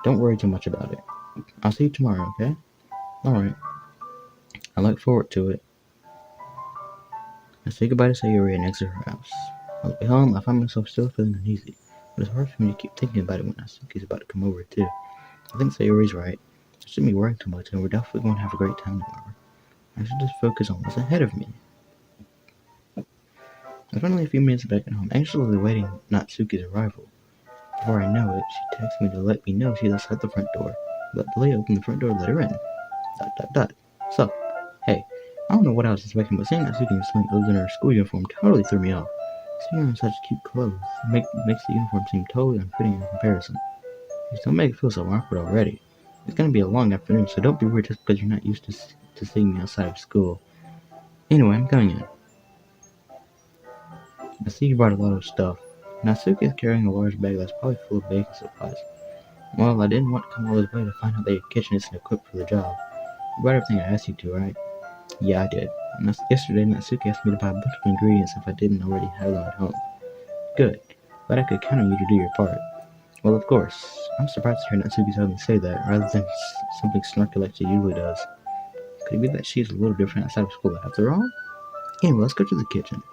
Don't worry too much about it. I'll see you tomorrow, okay? Alright. I look forward to it. I say goodbye to Sayori and exit her house. On the way home, I find myself still feeling uneasy, but it's hard for me to keep thinking about it when Natsuki's about to come over too. I think Sayori's right. I shouldn't be worrying too much, and we're definitely going to have a great time tomorrow. I should just focus on what's ahead of me. I'm finally a few minutes back at home, anxiously awaiting Natsuki's arrival. Before I know it, she texts me to let me know she's outside the front door. Let the lady open the front door and let her in. ... So, hey, I don't know what I was expecting, but seeing Natsuki in something other than her school uniform totally threw me off. Seeing her in such cute clothes makes the uniform seem totally unfitting in comparison. You don't make it feel so awkward already. It's gonna be a long afternoon, so don't be weird just because you're not used to seeing me outside of school. Anyway, I'm coming in. I see you brought a lot of stuff. Natsuki is carrying a large bag that's probably full of baking supplies. Well, I didn't want to come all this way to find out that your kitchen isn't equipped for the job. You brought everything I asked you to, right? Yeah, I did. Yesterday, Natsuki asked me to buy a bunch of ingredients if I didn't already have them at home. Good. But I could count on you to do your part. Well, of course. I'm surprised to hear Natsuki tell me say that, rather than something snarky like she usually does. Could it be that she's a little different outside of school after all? Anyway, let's go to the kitchen.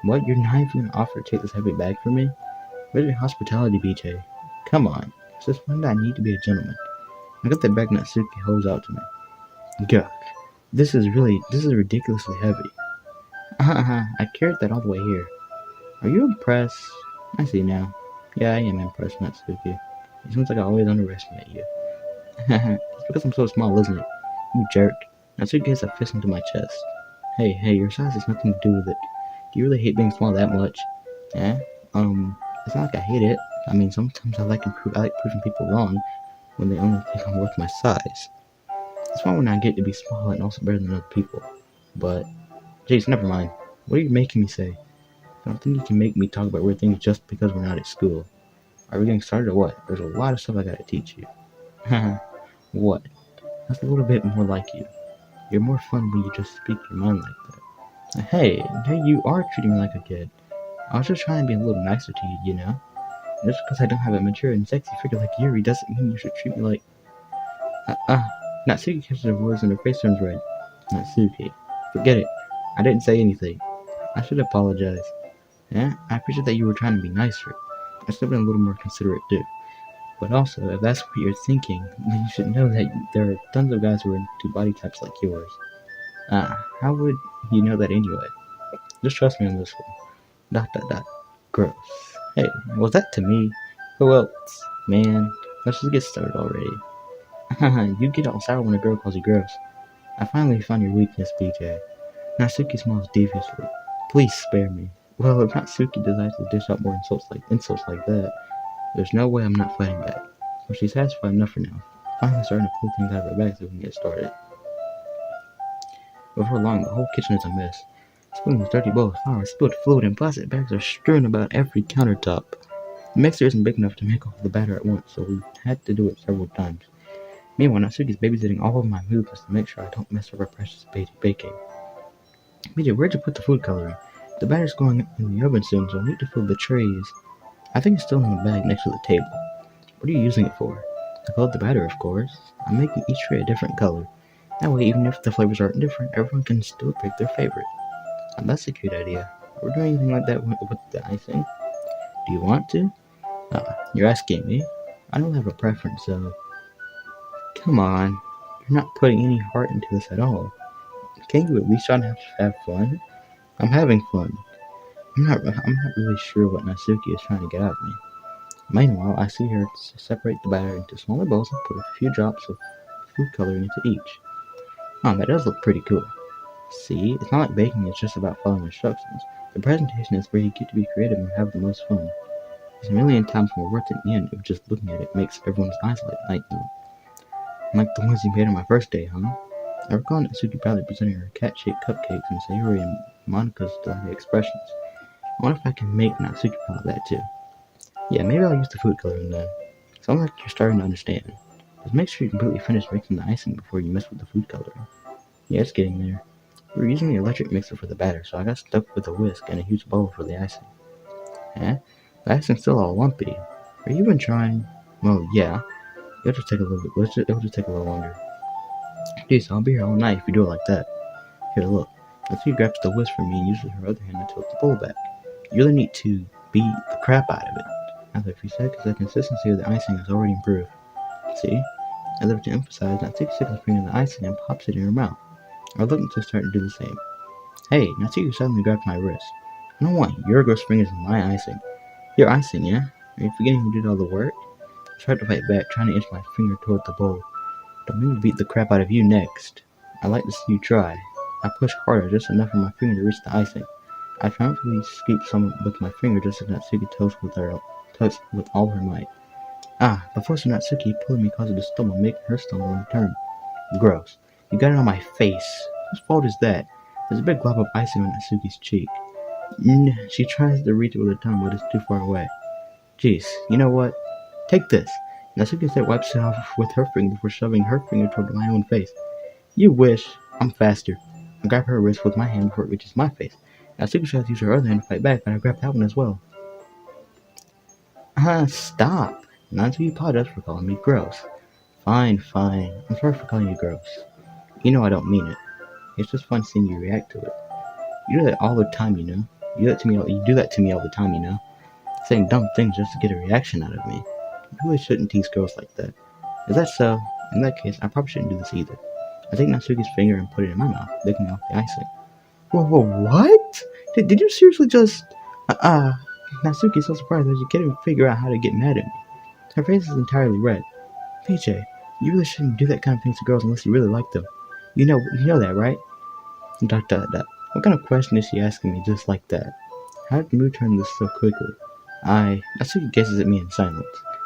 What, you're not even gonna offer to take this heavy bag for me? Where's your hospitality, BJ? Come on. It's just one that I need to be a gentleman. I got that bag Natsuki holds out to me. Gah. This is ridiculously heavy. I carried that all the way here. Are you impressed? I see now. Yeah, I am impressed, Natsuki. It seems like I always underestimate you. It's because I'm so small, isn't it? You jerk. Natsuki hits a fist into my chest. Hey, your size has nothing to do with it. Do you really hate being small that much? Eh? It's not like I hate it. I mean, sometimes I like proving people wrong when they only think I'm worth my size. It's fun when I get to be small and also better than other people. But, jeez, never mind. What are you making me say? I don't think you can make me talk about weird things just because we're not at school. Are we getting started or what? There's a lot of stuff I gotta teach you. Haha. What? That's a little bit more like you. You're more fun when you just speak your mind like that. Hey, you are treating me like a kid. I was just trying to be a little nicer to you, you know? Just because I don't have a mature and sexy figure like Yuri doesn't mean you should treat me like... Natsuki catches her words and her face turns red. Natsuki. Forget it. I didn't say anything. I should apologize. Yeah, I appreciate that you were trying to be nicer. I should have been a little more considerate too. But also, if that's what you're thinking, then you should know that there are tons of guys who are into body types like yours. How would you know that anyway? Just trust me on this one. Dot dot dot. Gross. Hey, was that to me? Who else? Man, let's just get started already. You get all sour when a girl calls you gross. I finally found your weakness, BJ. Natsuki smiles deviously. Please spare me. Well, if Natsuki decides to dish out more insults like that, there's no way I'm not fighting back. So she's satisfied enough for now. Finally starting to pull things out of her bag so we can get started. Before long, the whole kitchen is a mess. Spoons, dirty bowls, flour, spilled fluid, and plastic bags are strewn about every countertop. The mixer isn't big enough to make all the batter at once, so we've had to do it several times. Meanwhile, Natsuki's babysitting all of my movements to make sure I don't mess up her precious baking. BJ, where'd you put the food coloring? The batter's going in the oven soon, so I need to fill the trays. I think it's still in the bag next to the table. What are you using it for? To color the batter, of course. I'm making each tray a different color. That way, even if the flavors aren't different, everyone can still pick their favorite. And that's a cute idea. Are we doing anything like that with the icing? Do you want to? You're asking me? I don't have a preference, so... Come on. You're not putting any heart into this at all. Can't you at least try to have fun? I'm having fun. I'm not really sure what Natsuki is trying to get out of me. Meanwhile, I see her separate the batter into smaller bowls and put a few drops of food coloring into each. Oh, that does look pretty cool. See, it's not like baking is just about following instructions. The presentation is where you get to be creative and have the most fun. There's a million times more worth at the end if just looking at it makes everyone's eyes light up. Like the ones you made on my first day, huh? I recall Natsuki proudly presenting her cat-shaped cupcakes and Sayori and Monika's delighted expressions. I wonder if I can make Natsuki proud of that too. Yeah, maybe I'll use the food coloring then. Sounds like you're starting to understand. Just make sure you completely finish mixing the icing before you mess with the food coloring. Yeah, it's getting there. We were using the electric mixer for the batter, so I got stuck with a whisk and a huge bowl for the icing. Eh? The icing's still all lumpy. Are you even trying? Well, yeah. It'll just take a little bit. It'll just take a little longer. Jeez, I'll be here all night if you do it like that. Here, look. Natsuki grabs the whisk from me and uses her other hand to tilt the bowl back. You really need to beat the crap out of it. After a few seconds, the consistency of the icing has already improved. See? As if to emphasize, Natsuki sticks her finger in the icing and pops it in her mouth. I was looking to start to do the same. Hey, Natsuki suddenly grabbed my wrist. I don't want your gross fingers in my icing. Your icing, yeah? Are you forgetting who did all the work? I tried to fight back, trying to inch my finger toward the bowl. Don't make me beat the crap out of you next. I'd like to see you try. I pushed harder, just enough for my finger to reach the icing. I triumphantly scooped some with my finger just as Natsuki touched with all her might. The force of Natsuki pulling me caused her to stumble, making her stumble in turn. Gross. You got it on my face. Whose fault is that? There's a big glob of icing on Natsuki's cheek. She tries to reach it with her tongue, but it's too far away. Jeez, you know what? Take this. Natsuki instead wipes it off with her finger before shoving her finger toward my own face. You wish. I'm faster. I grab her wrist with my hand before it reaches my face. Natsuki tries to use her other hand to fight back, but I grab that one as well. Stop. Natsuki apologized for calling me gross. Fine. I'm sorry for calling you gross. You know I don't mean it. It's just fun seeing you react to it. You do that all the time, you know. You do that to me all the time, you know. Saying dumb things just to get a reaction out of me. You really shouldn't tease girls like that. Is that so? In that case, I probably shouldn't do this either. I take Natsuki's finger and put it in my mouth, licking off the icing. Whoa, what? Did you seriously just... Natsuki's so surprised that she can't even figure out how to get mad at me. Her face is entirely red. PJ, you really shouldn't do that kind of thing to girls unless you really like them. You know that, right? ... What kind of question is she asking me just like that? How did the mood turn this so quickly? Natsuki gazes at me in silence.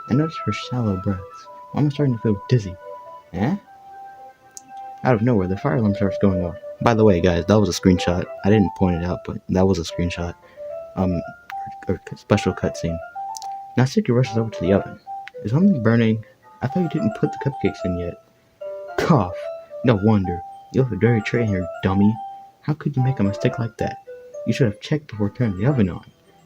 I notice her shallow breaths. I'm starting to feel dizzy. Eh? Out of nowhere, the fire alarm starts going off. By the way, guys, that was a screenshot. I didn't point it out, but that was a screenshot. Or special cutscene. Natsuki rushes over to the oven. Is something burning? I thought you didn't put the cupcakes in yet. Cough. No wonder. You left a dirty tray in here, dummy. How could you make a mistake like that? You should have checked before turning the oven on.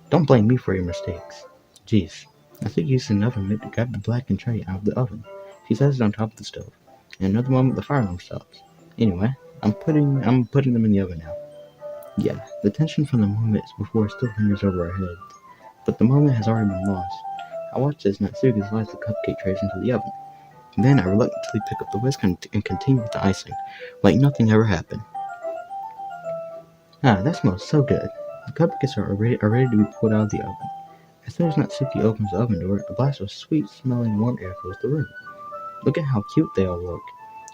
Don't blame me for your mistakes. Jeez. Natsuki uses an oven mitt to grab the blackened tray out of the oven. She sets it on top of the stove. In another moment, the fire alarm stops. Anyway, I'm putting them in the oven now. Yeah, the tension from the moment before still lingers over our heads, but the moment has already been lost. I watched as Natsuki slides the cupcake trays into the oven. Then I reluctantly pick up the whisk and continue with the icing, like nothing ever happened. Ah, that smells so good. The cupcakes are ready to be pulled out of the oven. As soon as Natsuki opens the oven door, a blast of sweet-smelling warm air fills the room. Look at how cute they all look.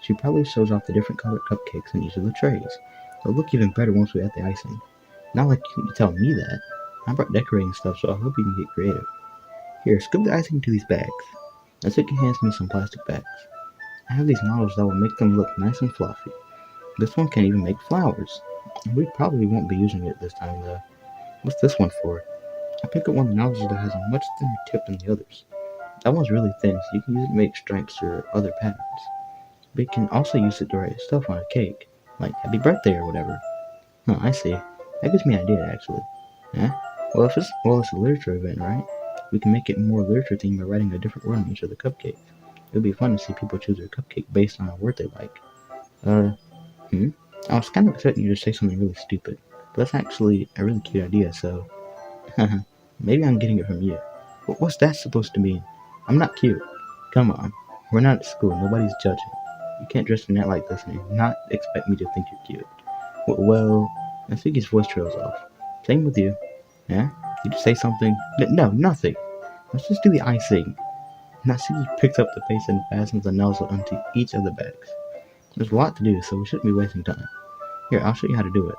She probably shows off the different colored cupcakes in each of the trays. They'll look even better once we add the icing. Not like you tell me that. I brought decorating stuff, so I hope you can get creative. Here, scoop the icing into these bags. Natsuki hands me some plastic bags. I have these models that will make them look nice and fluffy. This one can even make flowers. We probably won't be using it this time, though. What's this one for? I pick up one of the nozzles that has a much thinner tip than the others. That one's really thin, so you can use it to make stripes or other patterns. But you can also use it to write stuff on a cake, like happy birthday or whatever. Huh, I see. That gives me an idea, actually. Yeah? It's a literature event, right? We can make it more literature themed by writing a different word on each of the cupcakes. It would be fun to see people choose their cupcake based on a word they like. Uh, I was kind of expecting you to say something really stupid, but that's actually a really cute idea, so maybe I'm getting it from you. But what's that supposed to mean? I'm not cute. Come on. We're not at school. Nobody's judging. You can't dress in that like this and not expect me to think you're cute. Well, Natsuki's voice trails off. Same with you. Yeah? Did you say something? No, nothing. Let's just do the icing. Natsuki picks up the paste and fastens the nozzle onto each of the bags. There's a lot to do, so we shouldn't be wasting time. Here, I'll show you how to do it.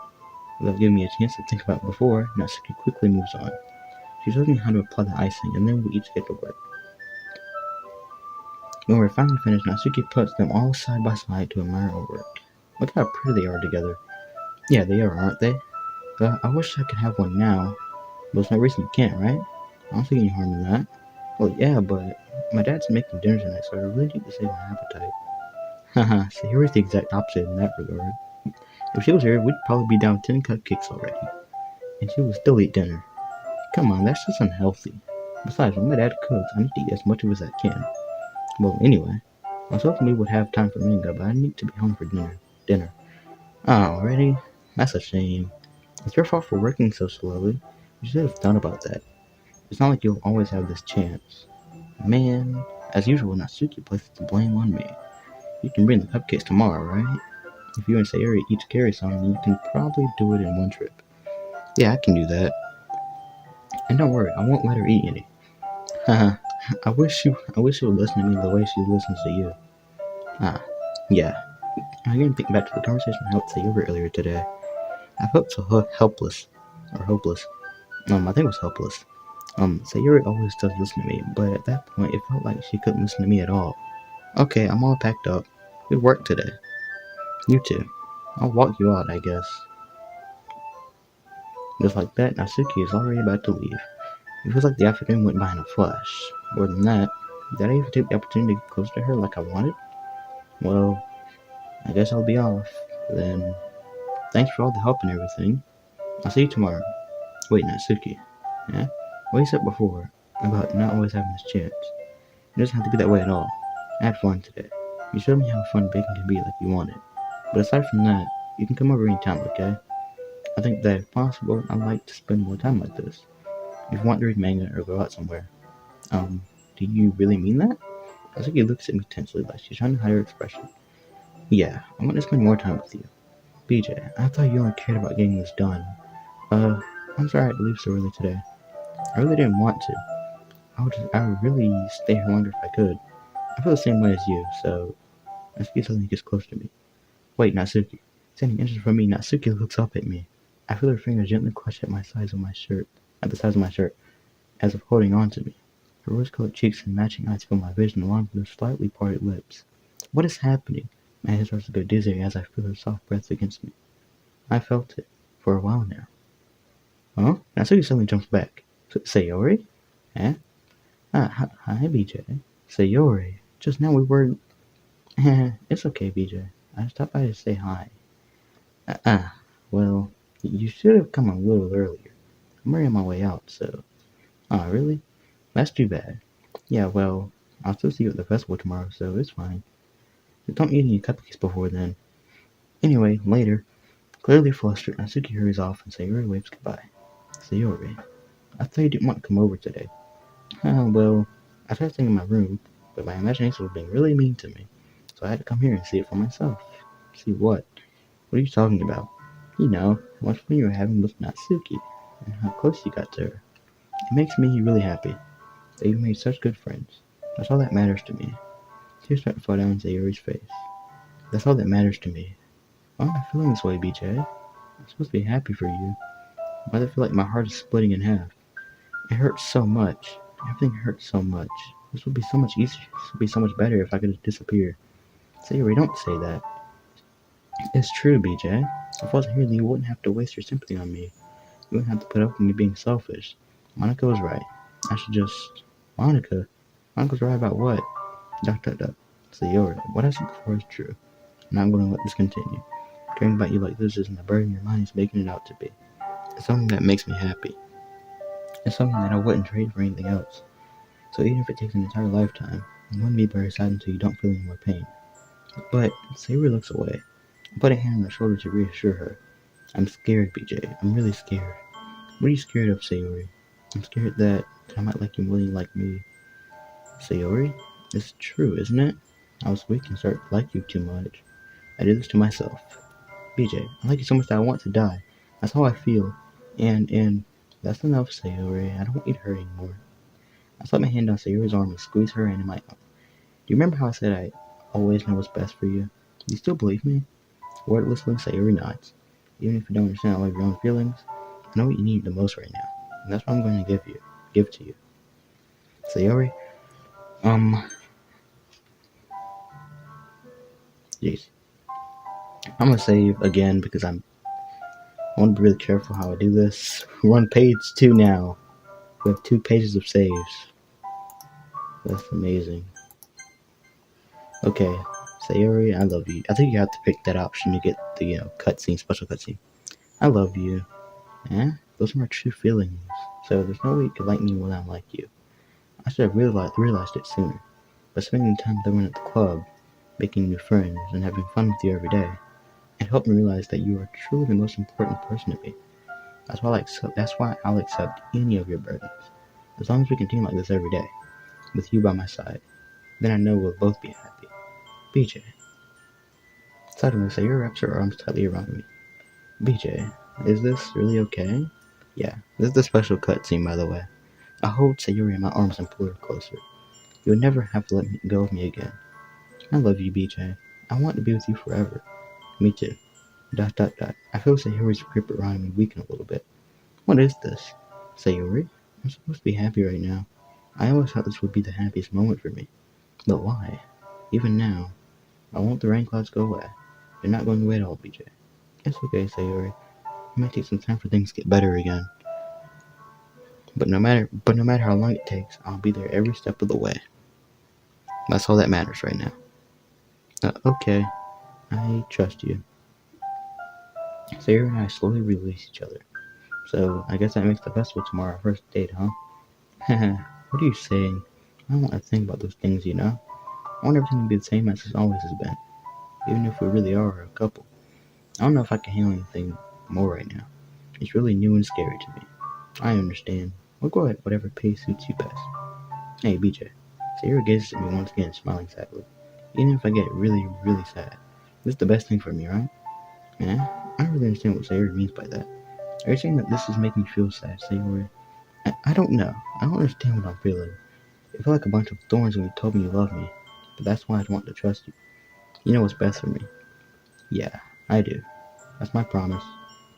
Without giving me a chance to think about it before, Natsuki quickly moves on. She shows me how to apply the icing, and then we each get to work. When we're finally finished, Natsuki puts them all side by side to admire our work. Look how pretty they are together. Yeah, they are, aren't they? I wish I could have one now. But there's no reason you can't, right? I don't see any harm in that. Well, yeah, but my dad's making dinner tonight, so I really need to save my appetite. Haha, so here's the exact opposite in that regard. If she was here, we'd probably be down 10 cupcakes already. And she would still eat dinner. Come on, that's just unhealthy. Besides, when my dad cooks, I need to eat as much of it as I can. Well, anyway, I was hoping we would have time for manga, but I need to be home for dinner. Oh, already? That's a shame. It's your fault for working so slowly. You should have thought about that. It's not like you'll always have this chance. Man, as usual, Natsuki places the blame on me. You can bring the cupcakes tomorrow, right? If you and Sayori each carry some, then you can probably do it in one trip. Yeah, I can do that. And don't worry, I won't let her eat any. Haha, I wish she would listen to me the way she listens to you. Ah, yeah. I didn't think back to the conversation I had with Sayori earlier today. I felt so helpless. Or hopeless. I think it was helpless. Sayori always does listen to me, but at that point it felt like she couldn't listen to me at all. Okay, I'm all packed up. Good work today. You too. I'll walk you out, I guess. Just like that, Natsuki is already about to leave. It feels like the afternoon went by in a flash. More than that, did I even take the opportunity to get close to her like I wanted? Well, I guess I'll be off. Then, thanks for all the help and everything. I'll see you tomorrow. Wait, Natsuki. Yeah? What you said before about not always having this chance. It doesn't have to be that way at all. I had fun today. You showed me how fun baking can be like you wanted. But aside from that, you can come over anytime, okay? I think that if possible, I'd like to spend more time like this. If you want to read manga or go out somewhere. Do you really mean that? Natsuki looks at me tensely like she's trying to hide her expression. Yeah, I want to spend more time with you. BJ, I thought you only cared about getting this done. I'm sorry I had to leave so early today. I really didn't want to. I would really stay here longer if I could. I feel the same way as you, so Natsuki suddenly gets close to me. Wait, Natsuki. Standing inches from me, Natsuki looks up at me. I feel her finger gently clutch at the sides of my shirt, as if holding on to me. Her rose-colored cheeks and matching eyes fill my vision along with her slightly parted lips. What is happening? My head starts to go dizzy as I feel her soft breath against me. I felt it for a while now. Huh? Natsuki suddenly jumps back. Sayori? Eh? Hi, BJ. Sayori. Just now we were... It's okay, BJ. I stopped by to say hi. Well, you should have come a little earlier. I'm already on my way out, so... Oh, really? That's too bad. Yeah, well, I'll still see you at the festival tomorrow, so it's fine. Just don't eat any cupcakes before then. Anyway, later, clearly flustered, Natsuki hurries off and Sayori waves goodbye. Sayori, I thought you didn't want to come over today. Well, I tried staying in my room, but my imagination was being really mean to me. So I had to come here and see it for myself. See what? What are you talking about? You know, how much fun you were having with Natsuki, and how close you got to her. It makes me really happy that you made such good friends. That's all that matters to me. Tears started to fall down Sayori's face. That's all that matters to me. Why am I feeling this way, BJ? I'm supposed to be happy for you. Why does it feel like my heart is splitting in half? It hurts so much. Everything hurts so much. This would be so much easier. This would be so much better if I could just disappear. Sayori, don't say that. It's true, BJ. If I wasn't here, then you wouldn't have to waste your sympathy on me. You wouldn't have to put up with me being selfish. Monica was right. I should just... Monica? Monica's right about what? Dot dot dot. Sayori, what I said before is true. I'm not going to let this continue. Caring about you like this isn't the burden your mind is making it out to be. It's something that makes me happy. It's something that I wouldn't trade for anything else. So even if it takes an entire lifetime, I wouldn't be by your side until you don't feel any more pain. But Sayori looks away. I put a hand on her shoulder to reassure her. I'm scared, BJ. I'm really scared. What are you scared of, Sayori? I'm scared that I might like you more than you like me. Sayori? It's true, isn't it? I was weak and started to like you too much. I did this to myself. BJ, I like you so much that I want to die. That's how I feel. And that's enough, Sayori. I don't want you to hurt anymore. I slap my hand on Sayori's arm and squeeze her hand in my own. Do you remember how I said I always know what's best for you? Do you still believe me? Wordlessly, Sayori nods. Even if you don't understand all of your own feelings, I know what you need the most right now. And that's what I'm going to give to you. Sayori, um, jeez. I'm gonna save again because I want to be really careful how I do this. We're on page 2 now. We have 2 pages of saves. That's amazing. Okay, Sayori, I love you. I think you have to pick that option to get the cutscene, special cutscene. I love you. Eh? Those are my true feelings. So there's no way you could like me when I like you. I should have realized it sooner. But spending time with everyone at the club, making new friends, and having fun with you every day, it helped me realize that you are truly the most important person to me. That's why I'll accept any of your burdens. As long as we continue like this every day, with you by my side, then I know we'll both be happy. BJ. Suddenly, Sayuri wraps her arms tightly around me. BJ, is this really okay? Yeah, this is the special cutscene, by the way. I hold Sayuri in my arms and pull her closer. You would never have to let me go of me again. I love you, BJ. I want to be with you forever. Me too. Dot dot dot. I feel Sayuri's grip around me weaken a little bit. What is this? Sayuri? I'm supposed to be happy right now. I always thought this would be the happiest moment for me. But why? Even now, I want the rain clouds go away. They're not going away at all, BJ. It's okay, Sayuri. It might take some time for things to get better again. But no matter how long it takes, I'll be there every step of the way. That's all that matters right now. Okay, I trust you. Sayuri and I slowly release each other. So I guess that makes the festival tomorrow our first date, huh? Haha, what are you saying? I don't want to think about those things, you know? I want everything to be the same as it always has been, even if we really are a couple. I don't know if I can handle anything more right now. It's really new and scary to me. I understand. We'll go at whatever pace suits you best. Hey, BJ. Sayuri gazes at me once again, smiling sadly. Even if I get really, really sad, this is the best thing for me, right? Man, I don't really understand what Sayuri means by that. Are you saying that this is making me feel sad, Sayuri? I don't know. I don't understand what I'm feeling. It felt like a bunch of thorns when you told me you love me, but that's why I want to trust you. You know what's best for me. Yeah, I do. That's my promise.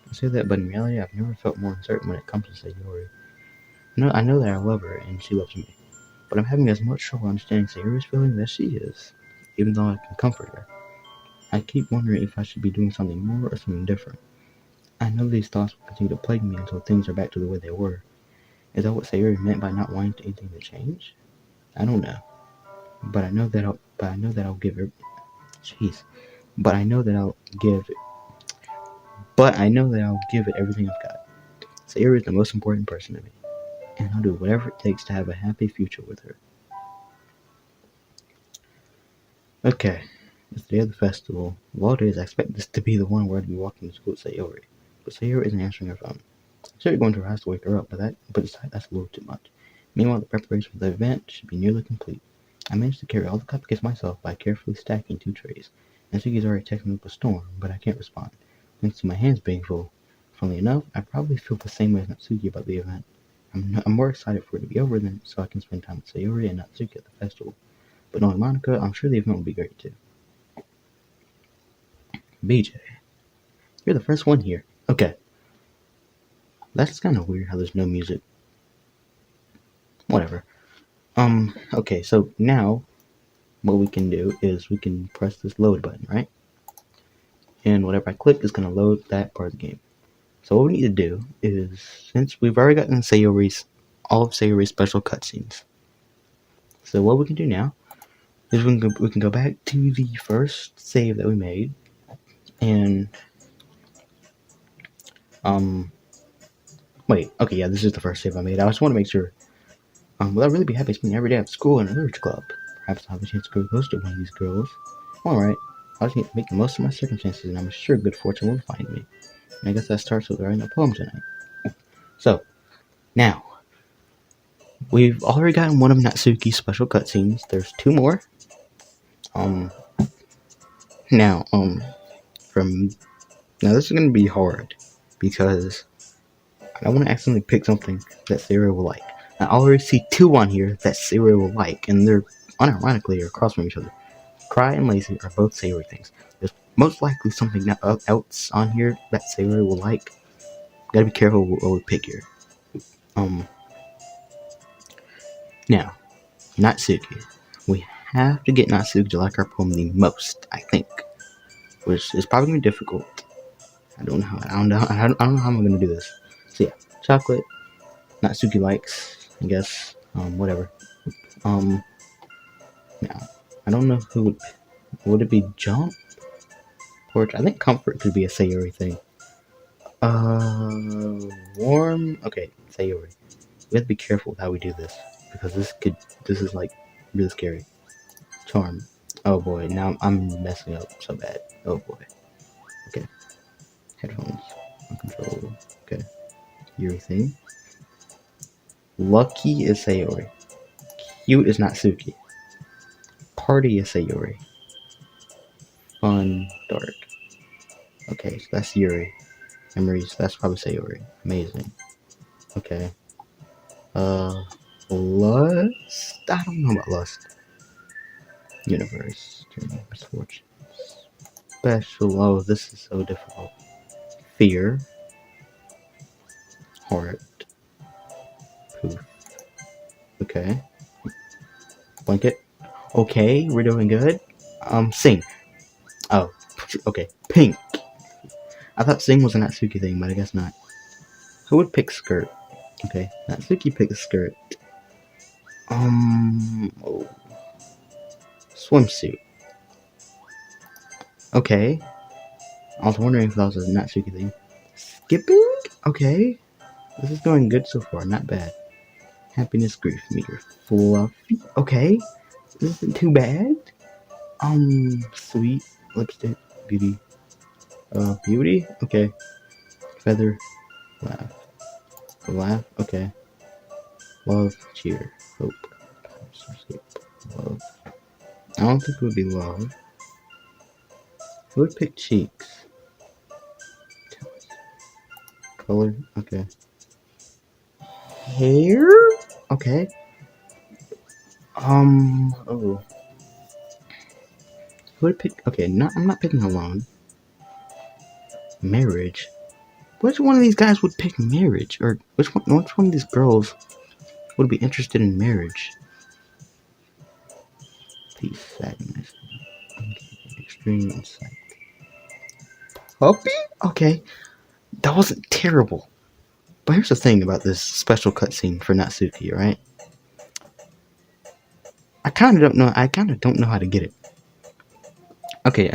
I say that, but in reality, I've never felt more uncertain when it comes to Sayori. I know that I love her, and she loves me, but I'm having as much trouble understanding Sayori's feelings as she is, even though I can comfort her. I keep wondering if I should be doing something more or something different. I know these thoughts will continue to plague me until things are back to the way they were. Is that what Sayori meant by not wanting anything to change? I don't know, but I know that I'll give her. Jeez, but I know that I'll give. But I know that I'll give it everything I've got. Sayori is the most important person to me, and I'll do whatever it takes to have a happy future with her. Okay, it's the day of the festival. Of all days, I expect this to be the one where I'd be walking to school with Sayori, but Sayori isn't answering her phone. I started going to her house to wake her up, but that's a little too much. Meanwhile, the preparation for the event should be nearly complete. I managed to carry all the cupcakes myself by carefully stacking 2 trays. Natsuki's already texting up a storm, but I can't respond, thanks to my hands being full. Funnily enough, I probably feel the same way as Natsuki about the event. I'm more excited for it to be over than so I can spend time with Sayori and Natsuki at the festival. But knowing Monica, I'm sure the event will be great too. BJ, you're the first one here. Okay. That's kind of weird how there's no music. Whatever. Okay, so now what we can do is we can press this load button, right? And whatever I click is going to load that part of the game. So what we need to do is, since we've already gotten all of Sayori's special cutscenes, so what we can do now is we can go back to the first save that we made, and wait, okay, yeah, this is the first save I made. I just want to make sure. Will I really be happy spending every day at school in a literature club? Perhaps I'll have a chance to grow close to one of these girls. Alright, I just need to make the most of my circumstances, and I'm sure good fortune will find me. And I guess that starts with writing a poem tonight. So, now, we've already gotten one of Natsuki's special cutscenes. There's 2 more. Now, now this is gonna be hard, because I don't want to accidentally pick something that Sayori will like. I already see 2 on here that Sayori will like, and they're unironically across from each other. Cry and Lazy are both Sayori things. There's most likely something else on here that Sayori will like. Gotta be careful what we pick here. Now, Natsuki. We have to get Natsuki to like our poem the most, I think. Which is probably gonna be difficult. I don't know how I'm gonna do this. So yeah, chocolate. Natsuki likes, I guess. Whatever. Now, I don't know who would it be jump? Porch? I think comfort could be a Sayori thing. Warm. Okay, Sayori. We have to be careful with how we do this, because this is like really scary. Charm. Oh boy, now I'm messing up so bad. Oh boy. Okay. Headphones. Control. Okay. Yuri thing. Lucky is Sayori. Cute is Natsuki. Party is Sayori. Fun, dark. Okay, so that's Yuri. Memories, that's probably Sayori. Amazing. Okay. Lust? I don't know about lust. Universe. Journey, misfortune. Special. Oh, this is so difficult. Fear. Heart. Poof. Okay. Blanket. Okay, we're doing good. Sing. Oh, okay. Pink. I thought sing was a Natsuki thing, but I guess not. Who would pick skirt? Okay, Natsuki picks skirt. Oh. Swimsuit. Okay. I was wondering if that was a Natsuki thing. Skipping? Okay. This is going good so far, not bad. Happiness, grief, meter. Fluffy. Okay. This isn't too bad. Sweet. Lipstick. Beauty. Beauty? Okay. Feather. Laugh. Laugh? Okay. Love. Cheer. Hope. Love. I don't think it would be love. Who would pick cheeks? Color? Okay. Hair? Okay. Oh. Who would pick? Okay, I'm not picking alone. Marriage? Which one of these guys would pick marriage? Or which one of these girls would be interested in marriage? Peace, sadness, extreme insight. Puppy? Okay. That wasn't terrible. But here's the thing about this special cutscene for Natsuki, right? I kind of don't know how to get it. Okay,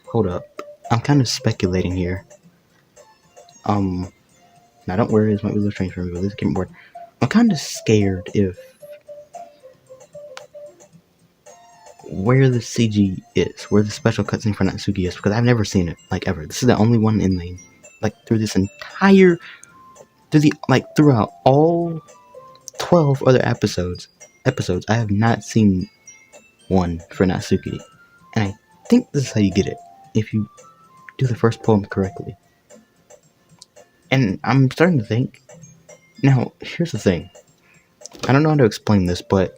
hold up. I'm kind of speculating here. Now don't worry, this might be a little strange for me, but this is getting bored. I'm kind of scared if where the CG is, where the special cutscene for Natsuki is, because I've never seen it, like, ever. This is the only one in the, like, throughout all 12 other episodes. I have not seen one for Natsuki. And I think this is how you get it. If you do the first poem correctly. And I'm starting to think. Now, here's the thing. I don't know how to explain this, but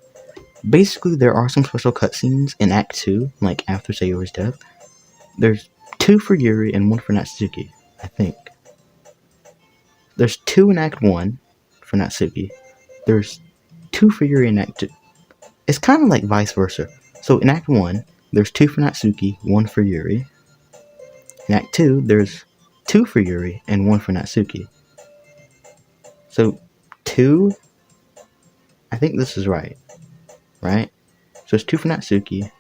basically there are some special cutscenes in Act 2, like after Sayori's death. There's 2 for Yuri and 1 for Natsuki, I think. There's 2 in Act 1 for Natsuki. There's 2 for Yuri in Act 2. It's kind of like vice versa. So in Act 1, there's 2 for Natsuki, 1 for Yuri. In Act 2, there's 2 for Yuri and 1 for Natsuki. So 2, I think this is right? So it's 2 for Natsuki.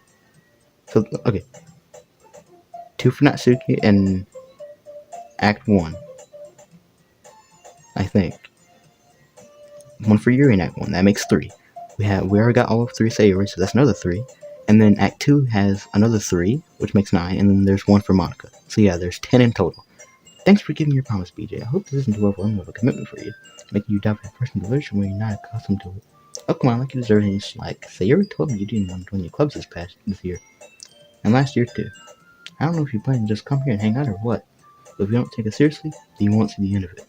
So, okay. 2 for Natsuki in Act 1, I think. 1 for Yuri in Act 1, that makes 3. We already got all of 3 Sayori, so that's another 3. And then Act 2 has another 3, which makes 9, and then there's 1 for Monica. So yeah, there's 10 in total. Thanks for giving your promise, BJ. I hope this isn't too overwhelming of a commitment for you, making you dive in personal devotion when you're not accustomed to it. Oh, come on, like you deserve it. Like, Sayori told me you didn't want to join your clubs this year. And last year, too. I don't know if you plan to just come here and hang out or what, but if you don't take it seriously, then you won't see the end of it.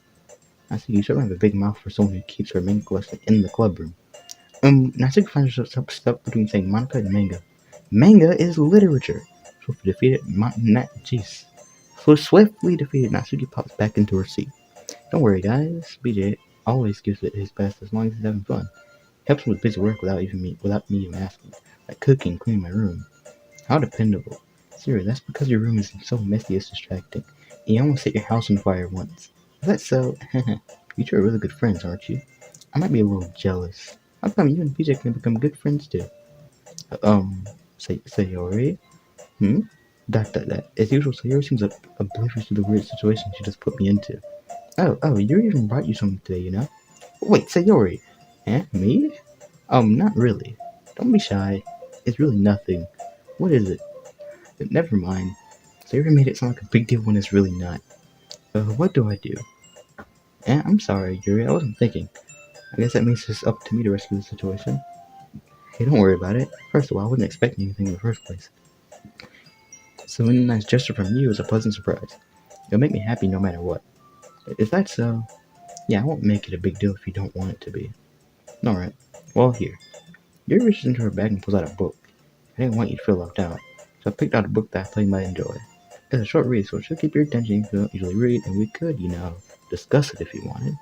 I see you certainly have a big mouth for someone who keeps her main quest in the club room. Natsuki finds herself stuck between saying manga and manga. Manga is literature. Swiftly defeated, Natsuki pops back into her seat. Don't worry, guys. BJ always gives it his best as long as he's having fun. Helps him with busy work without me even asking, like cooking, cleaning my room. How dependable. Seriously, that's because your room is so messy it's distracting. And you almost set your house on fire once. Is that so? You two are really good friends, aren't you? I might be a little jealous. How come you and BJ can become good friends too? Sayori? That. As usual, Sayori seems oblivious to the weird situation she just put me into. Oh, Yuri even brought you something today, you know? Wait, Sayori. Me? Not really. Don't be shy. It's really nothing. What is it? Never mind. Sayori made it sound like a big deal when it's really not. What do I do? I'm sorry, Yuri, I wasn't thinking. I guess that means it's up to me to rescue the situation. Hey, don't worry about it. First of all, I wasn't expecting anything in the first place. So any nice gesture from you is a pleasant surprise. It'll make me happy no matter what. Is that so? Yeah, I won't make it a big deal if you don't want it to be. Alright. Well, here. Yuri reaches into her bag and pulls out a book. I didn't want you to feel left out, so I picked out a book that I thought you might enjoy. It's a short read, so it should keep your attention if you don't usually read, and we could, discuss it if you wanted.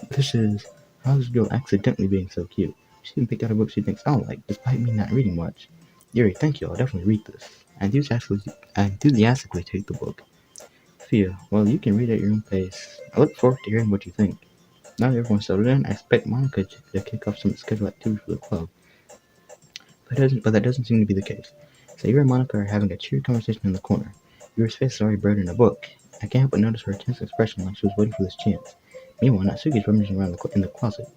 This is How's This Girl Accidentally Being So Cute. She even picked out a book she thinks I'll like, despite me not reading much. Yuri, thank you, I'll definitely read this. I enthusiastically take the book. Fia, well, you can read at your own pace. I look forward to hearing what you think. Now that everyone's settled in, I expect Monica to kick off some scheduled activities for the club. But that doesn't seem to be the case. Sayori and Monica are having a cheery conversation in the corner. Yuri's face is already buried in a book. I can't help but notice her tense expression like she was waiting for this chance. Meanwhile, Natsuki's rummaging around in the closet.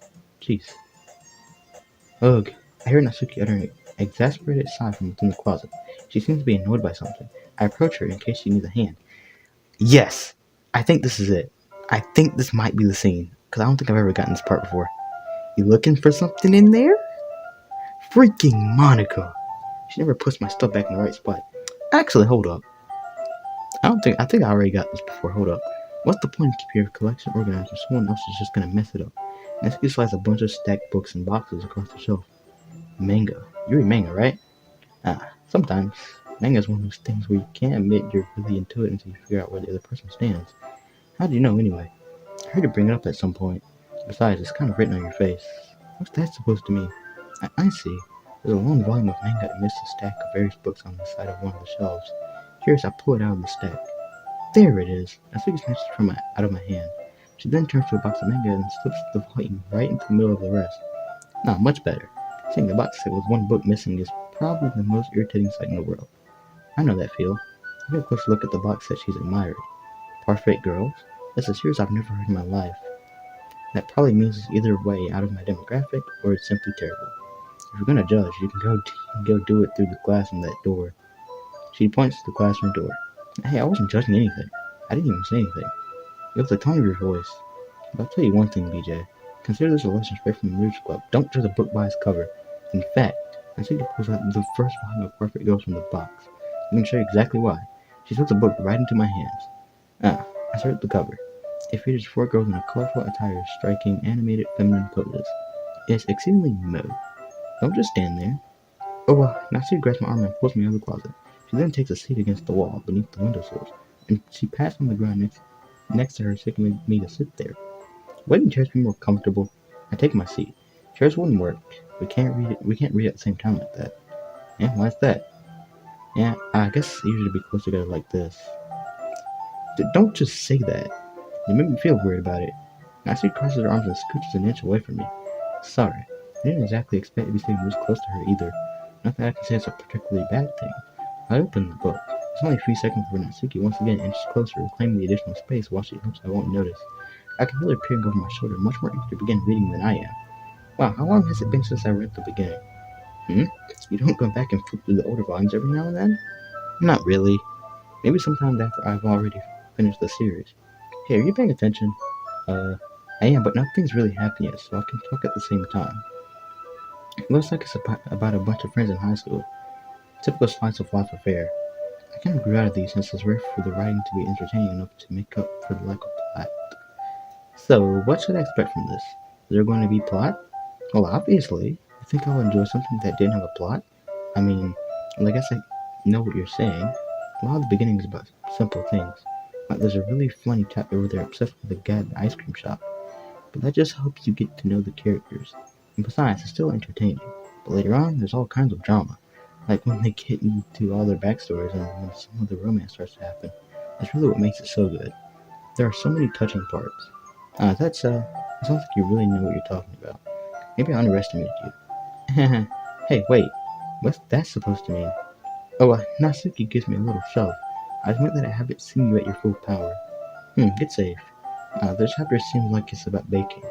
Jeez. Ugh. I hear Natsuki uttering an exasperated sigh from within the closet. She seems to be annoyed by something. I approach her in case she needs a hand. Yes! I think this is it. I think this might be the scene, because I don't think I've ever gotten this part before. You looking for something in there? Freaking Monica! She never puts my stuff back in the right spot. Actually, hold up. I think I already got this before. Hold up. What's the point of keeping your collection organized if someone else is just gonna mess it up? Natsuki slides a bunch of stacked books and boxes across the shelf. Manga. You read manga, right? Sometimes. Manga is one of those things where you can't admit you're really into it until you figure out where the other person stands. How do you know, anyway? I heard you bring it up at some point. Besides, it's kind of written on your face. What's that supposed to mean? I see. There's a long volume of manga amidst a stack of various books on the side of one of the shelves. Curious, I pull it out of the stack. There it is. Natsuki snatches it out of my hand. She then turns to a box of manga and slips the volume right into the middle of the rest. Not much better. Seeing the box set with one book missing is probably the most irritating sight in the world. I know that feel. I get a closer look at the box set she's admired. Parfait Girls? That's a series I've never heard in my life. That probably means it's either way out of my demographic, or it's simply terrible. If you're gonna judge, you can go do it through the glass in that door. She points to the classroom door. Hey, I wasn't judging anything. I didn't even say anything. It was the tone of your voice. But I'll tell you one thing, BJ. Consider this a lesson straight from the Literature Club. Don't judge a book by its cover. In fact, Natsuki pulls out the first volume of Perfect Girls from the box. I can show you exactly why. She slips the book right into my hands. I start at the cover. It features 4 girls in a colorful attire striking animated feminine poses. It's exceedingly mode. Don't just stand there. Natsuki grabs my arm and pulls me out of the closet. She then takes a seat against the wall beneath the windowsills, and she pats on the ground next to her, signaling me to sit there. Wouldn't chairs be more comfortable? I take my seat. Chairs wouldn't work. We can't read at the same time like that. Yeah, why's that? Yeah, I guess usually be close together like this. Don't just say that. You make me feel weird about it. Nancy crosses her arms and scooches an inch away from me. Sorry. I didn't exactly expect to be sitting this close to her either. Not that I can say it's a particularly bad thing. I open the book. It's only a few seconds before Natsuki once again inches closer, reclaiming the additional space while she hopes I won't notice. I can feel her peering over my shoulder, much more eager to begin reading than I am. Wow, how long has it been since I read the beginning? You don't go back and flip through the older volumes every now and then? Not really. Maybe sometimes after I've already finished the series. Hey, are you paying attention? I am, but nothing's really happened yet, so I can talk at the same time. It looks like it's about a bunch of friends in high school. Typical slice of life affair. I kind of grew out of these since it's rare for the writing to be entertaining enough to make up for the lack of plot. So, what should I expect from this? Is there going to be plot? Well, obviously. You think I'll enjoy something that didn't have a plot? I mean, I guess I know what you're saying. A lot of the beginning is about simple things. Like there's a really funny chapter where they're obsessed with the guy at the ice cream shop. But that just helps you get to know the characters. And besides, it's still entertaining. But later on, there's all kinds of drama. Like when they get into all their backstories and when some of the romance starts to happen. That's really what makes it so good. There are so many touching parts. It sounds like you really know what you're talking about. Maybe I underestimated you. Hey, wait. What's that supposed to mean? Natsuki gives me a little shove. I admit that I haven't seen you at your full power. Get safe. This chapter seems like it's about baking.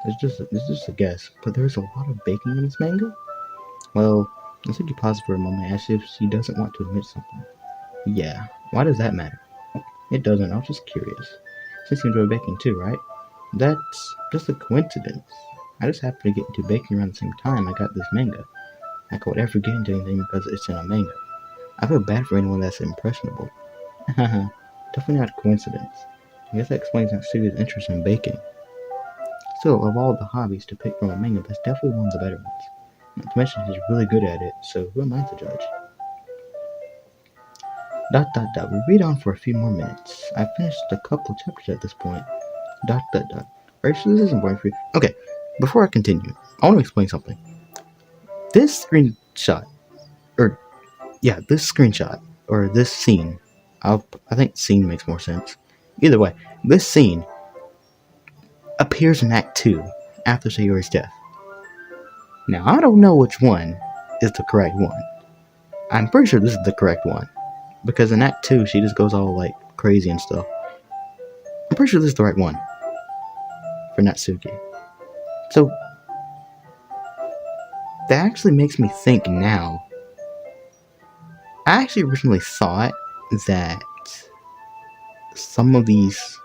It's just a guess, but there's a lot of baking in this manga? Well, Natsuki pauses for a moment as if she doesn't want to admit something. Yeah, why does that matter? It doesn't, I was just curious. Since you enjoy baking too, right? That's just a coincidence. I just happened to get into baking around the same time I got this manga. I could ever get into anything because it's in a manga. I feel bad for anyone that's impressionable. Definitely not a coincidence. I guess that explains Natsuki's interest in baking. Still, of all the hobbies to pick from a manga, that's definitely one of the better ones. Not to mention he's really good at it, so who am I to judge? We read on for a few more minutes. I've finished a couple of chapters at this point. Are you sure this isn't boring for you? Okay, before I continue, I want to explain something. This screenshot, or this scene, I think scene makes more sense. Either way, this scene appears in Act 2 after Sayori's death. Now, I don't know which one is the correct one. I'm pretty sure this is the correct one. Because in Act 2, she just goes all like crazy and stuff. I'm pretty sure this is the right one for Natsuki. So, that actually makes me think now. I actually originally thought that some of these,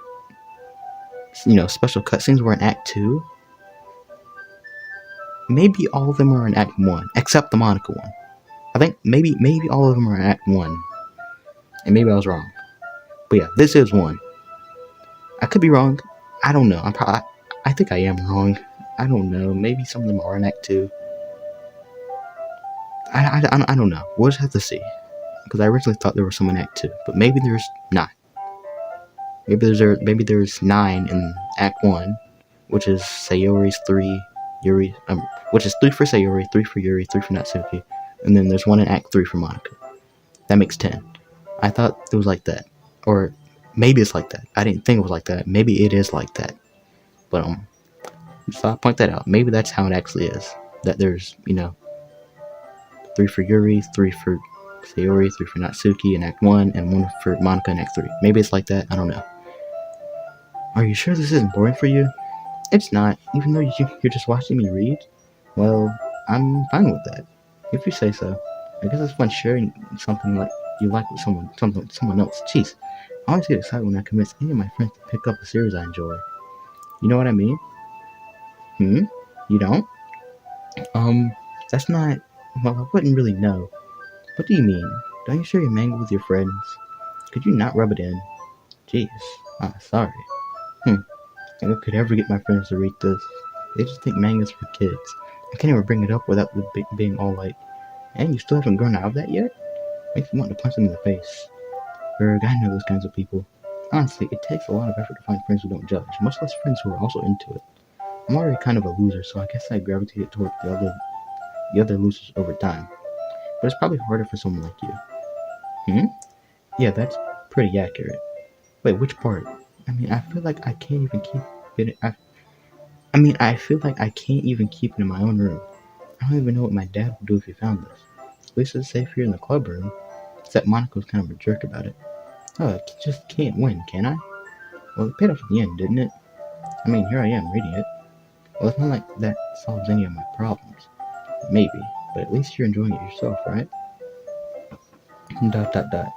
special cutscenes were in Act 2. Maybe all of them are in Act 1, except the Monica one. I think maybe all of them are in Act 1. And maybe I was wrong. But yeah, this is one. I could be wrong. I don't know. I think I am wrong. I don't know. Maybe some of them are in Act 2. I don't know. We'll just have to see. Because I originally thought there was some in Act 2. But maybe there's not. Maybe there's 9 in Act 1. Which is Sayori's 3. Which is 3 for Sayori, 3 for Yuri, 3 for Natsuki. And then there's 1 in Act 3 for Monica. That makes 10. I thought it was like that. Or maybe it's like that. I didn't think it was like that. Maybe it is like that. But so I'll point that out. Maybe that's how it actually is. That there's, 3 for Yuri, 3 for Sayori, 3 for Natsuki in Act 1, and 1 for Monica in Act 3. Maybe it's like that. I don't know. Are you sure this isn't boring for you? It's not. Even though you're just watching me read? Well, I'm fine with that. If you say so. I guess it's fun sharing something like you like with someone else. Jeez. I always get excited when I convince any of my friends to pick up a series I enjoy. You know what I mean? Hmm? You don't? Um, that's not. Well, I wouldn't really know. What do you mean? Don't you share your mango with your friends? Could you not rub it in? Jeez. Ah, sorry. And I could ever get my friends to read this. They just think mango's for kids. I can't even bring it up without being all like, and you still haven't grown out of that yet? Makes me want to punch them in the face. Berg, I know those kinds of people. Honestly, it takes a lot of effort to find friends who don't judge, much less friends who are also into it. I'm already kind of a loser, so I guess I gravitated toward the other losers over time. But it's probably harder for someone like you. Hmm? Yeah, that's pretty accurate. Wait, which part? I mean, I feel like I can't even keep it. I feel like I can't even keep it in my own room. I don't even know what my dad would do if he found this. At least it's safe here in the club room. Except Monica's kind of a jerk about it. Oh, I just can't win, can I? Well, it paid off in the end, didn't it? I mean, here I am reading it. Well, it's not like that solves any of my problems. Maybe, but at least you're enjoying it yourself, right? Dot dot dot.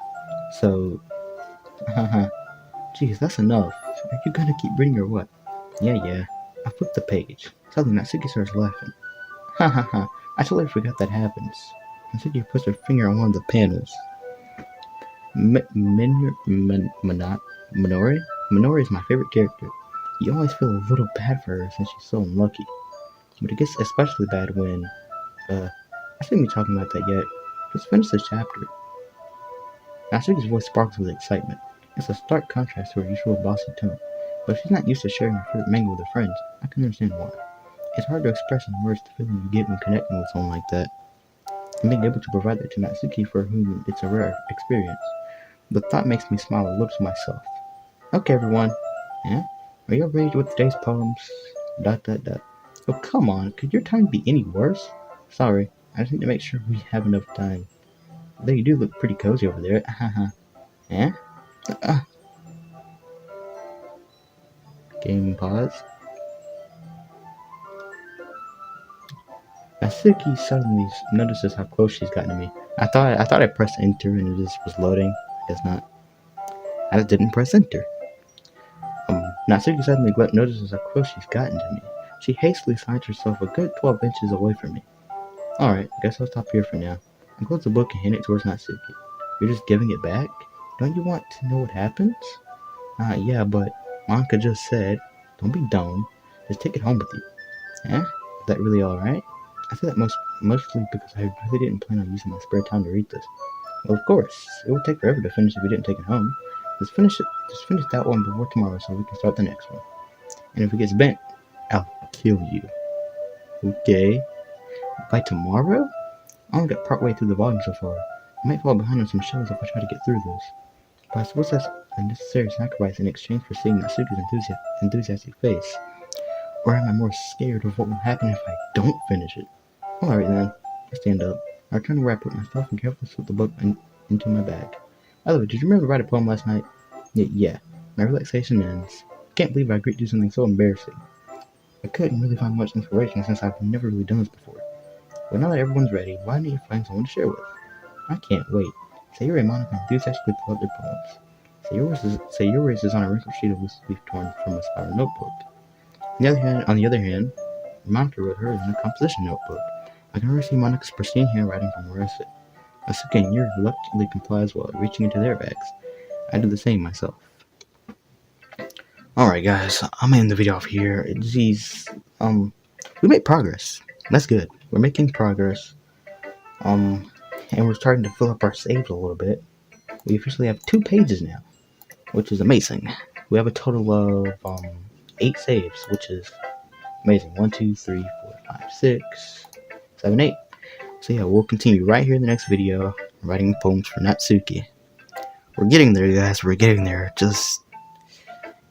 So, haha. Geez, that's enough. Are you gonna keep reading or what? Yeah. I flipped the page. Suddenly, Natsuki starts laughing. Ha ha ha. I totally forgot that happens. Natsuki puts her finger on one of the panels. Minori? Minori is my favorite character. You always feel a little bad for her since she's so unlucky. But it gets especially bad when, I shouldn't be talking about that yet. Just finish the chapter. Natsuki's voice sparkles with excitement. It's a stark contrast to her usual bossy tone. But if she's not used to sharing her favorite manga with her friends, I can understand why. It's hard to express in words the feeling you get when connecting with someone like that, and being able to provide that to Natsuki for whom it's a rare experience. The thought makes me smile a little to myself. Okay, everyone. Yeah? Are you all ready with today's poems? Dot dot dot. Oh, come on. Could your time be any worse? Sorry. I just need to make sure we have enough time. Though you do look pretty cozy over there. Haha. Yeah? Uh, Game pause. Natsuki suddenly notices how close she's gotten to me. I thought I pressed enter and it just was loading. I guess not. I just didn't press enter. Natsuki suddenly notices how close she's gotten to me. She hastily finds herself a good 12 inches away from me. Alright, guess I'll stop here for now. I close the book and hand it towards Natsuki. You're just giving it back? Don't you want to know what happens? Yeah, but Monica just said, don't be dumb. Just take it home with you. Eh? Is that really alright? I say that mostly because I really didn't plan on using my spare time to read this. Well, of course. It would take forever to finish if we didn't take it home. Just finish that one before tomorrow so we can start the next one. And if it gets bent, I'll kill you. Okay? By tomorrow? I only got partway through the volume so far. I might fall behind on some shows if I try to get through this. But I suppose that's a necessary sacrifice in exchange for seeing Natsuki's enthusiastic face. Or am I more scared of what will happen if I don't finish it? Alright then. I stand up. I return to where I put my stuff and carefully slip the book into my bag. By the way, did you remember to write a poem last night? Yeah. My relaxation ends. I can't believe I agreed to do something so embarrassing. I couldn't really find much inspiration since I've never really done this before. But now that everyone's ready, why don't you find someone to share with? I can't wait. Sayuri and Monica enthusiastically pull out their poems. Sayuri's is on a wrinkled sheet of loose leaf torn from a spiral notebook. On the other hand, Monica wrote hers in a composition notebook. I can already see Monica's pristine handwriting from where I sit. Asuka and Yuri reluctantly comply as well, reaching into their bags. I do the same myself. Alright guys, I'm gonna end the video off here. We made progress. That's good. We're making progress. And we're starting to fill up our saves a little bit. We officially have 2 pages now, which is amazing. We have a total of 8 saves, which is amazing. 1, 2, 3, 4, 5, 6, 7, 8. So yeah, we'll continue right here in the next video, writing poems for Natsuki. We're getting there, guys. We're getting there. Just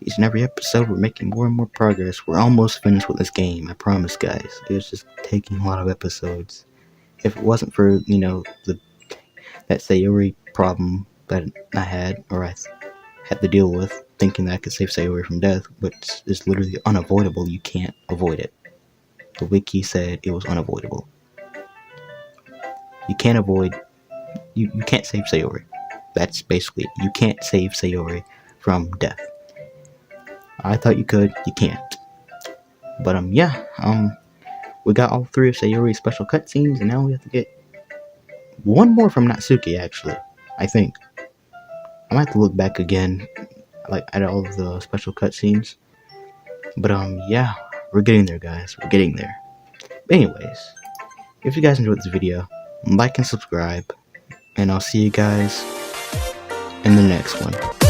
each and every episode, we're making more and more progress. We're almost finished with this game. I promise, guys. It was just taking a lot of episodes. If it wasn't for that Sayori problem that I had, or I had to deal with, thinking that I could save Sayori from death, but it's literally unavoidable. You can't avoid it. The wiki said it was unavoidable. You can't avoid. You can't save Sayori. That's basically it. You can't save Sayori from death. I thought you could. You can't. But yeah, we got all 3 of Sayori's special cutscenes, and now we have to get one more from Natsuki. Actually, I think I might have to look back again, like at all of the special cutscenes. But yeah, we're getting there, guys. We're getting there. But anyways, if you guys enjoyed this video, like and subscribe, and I'll see you guys in the next one.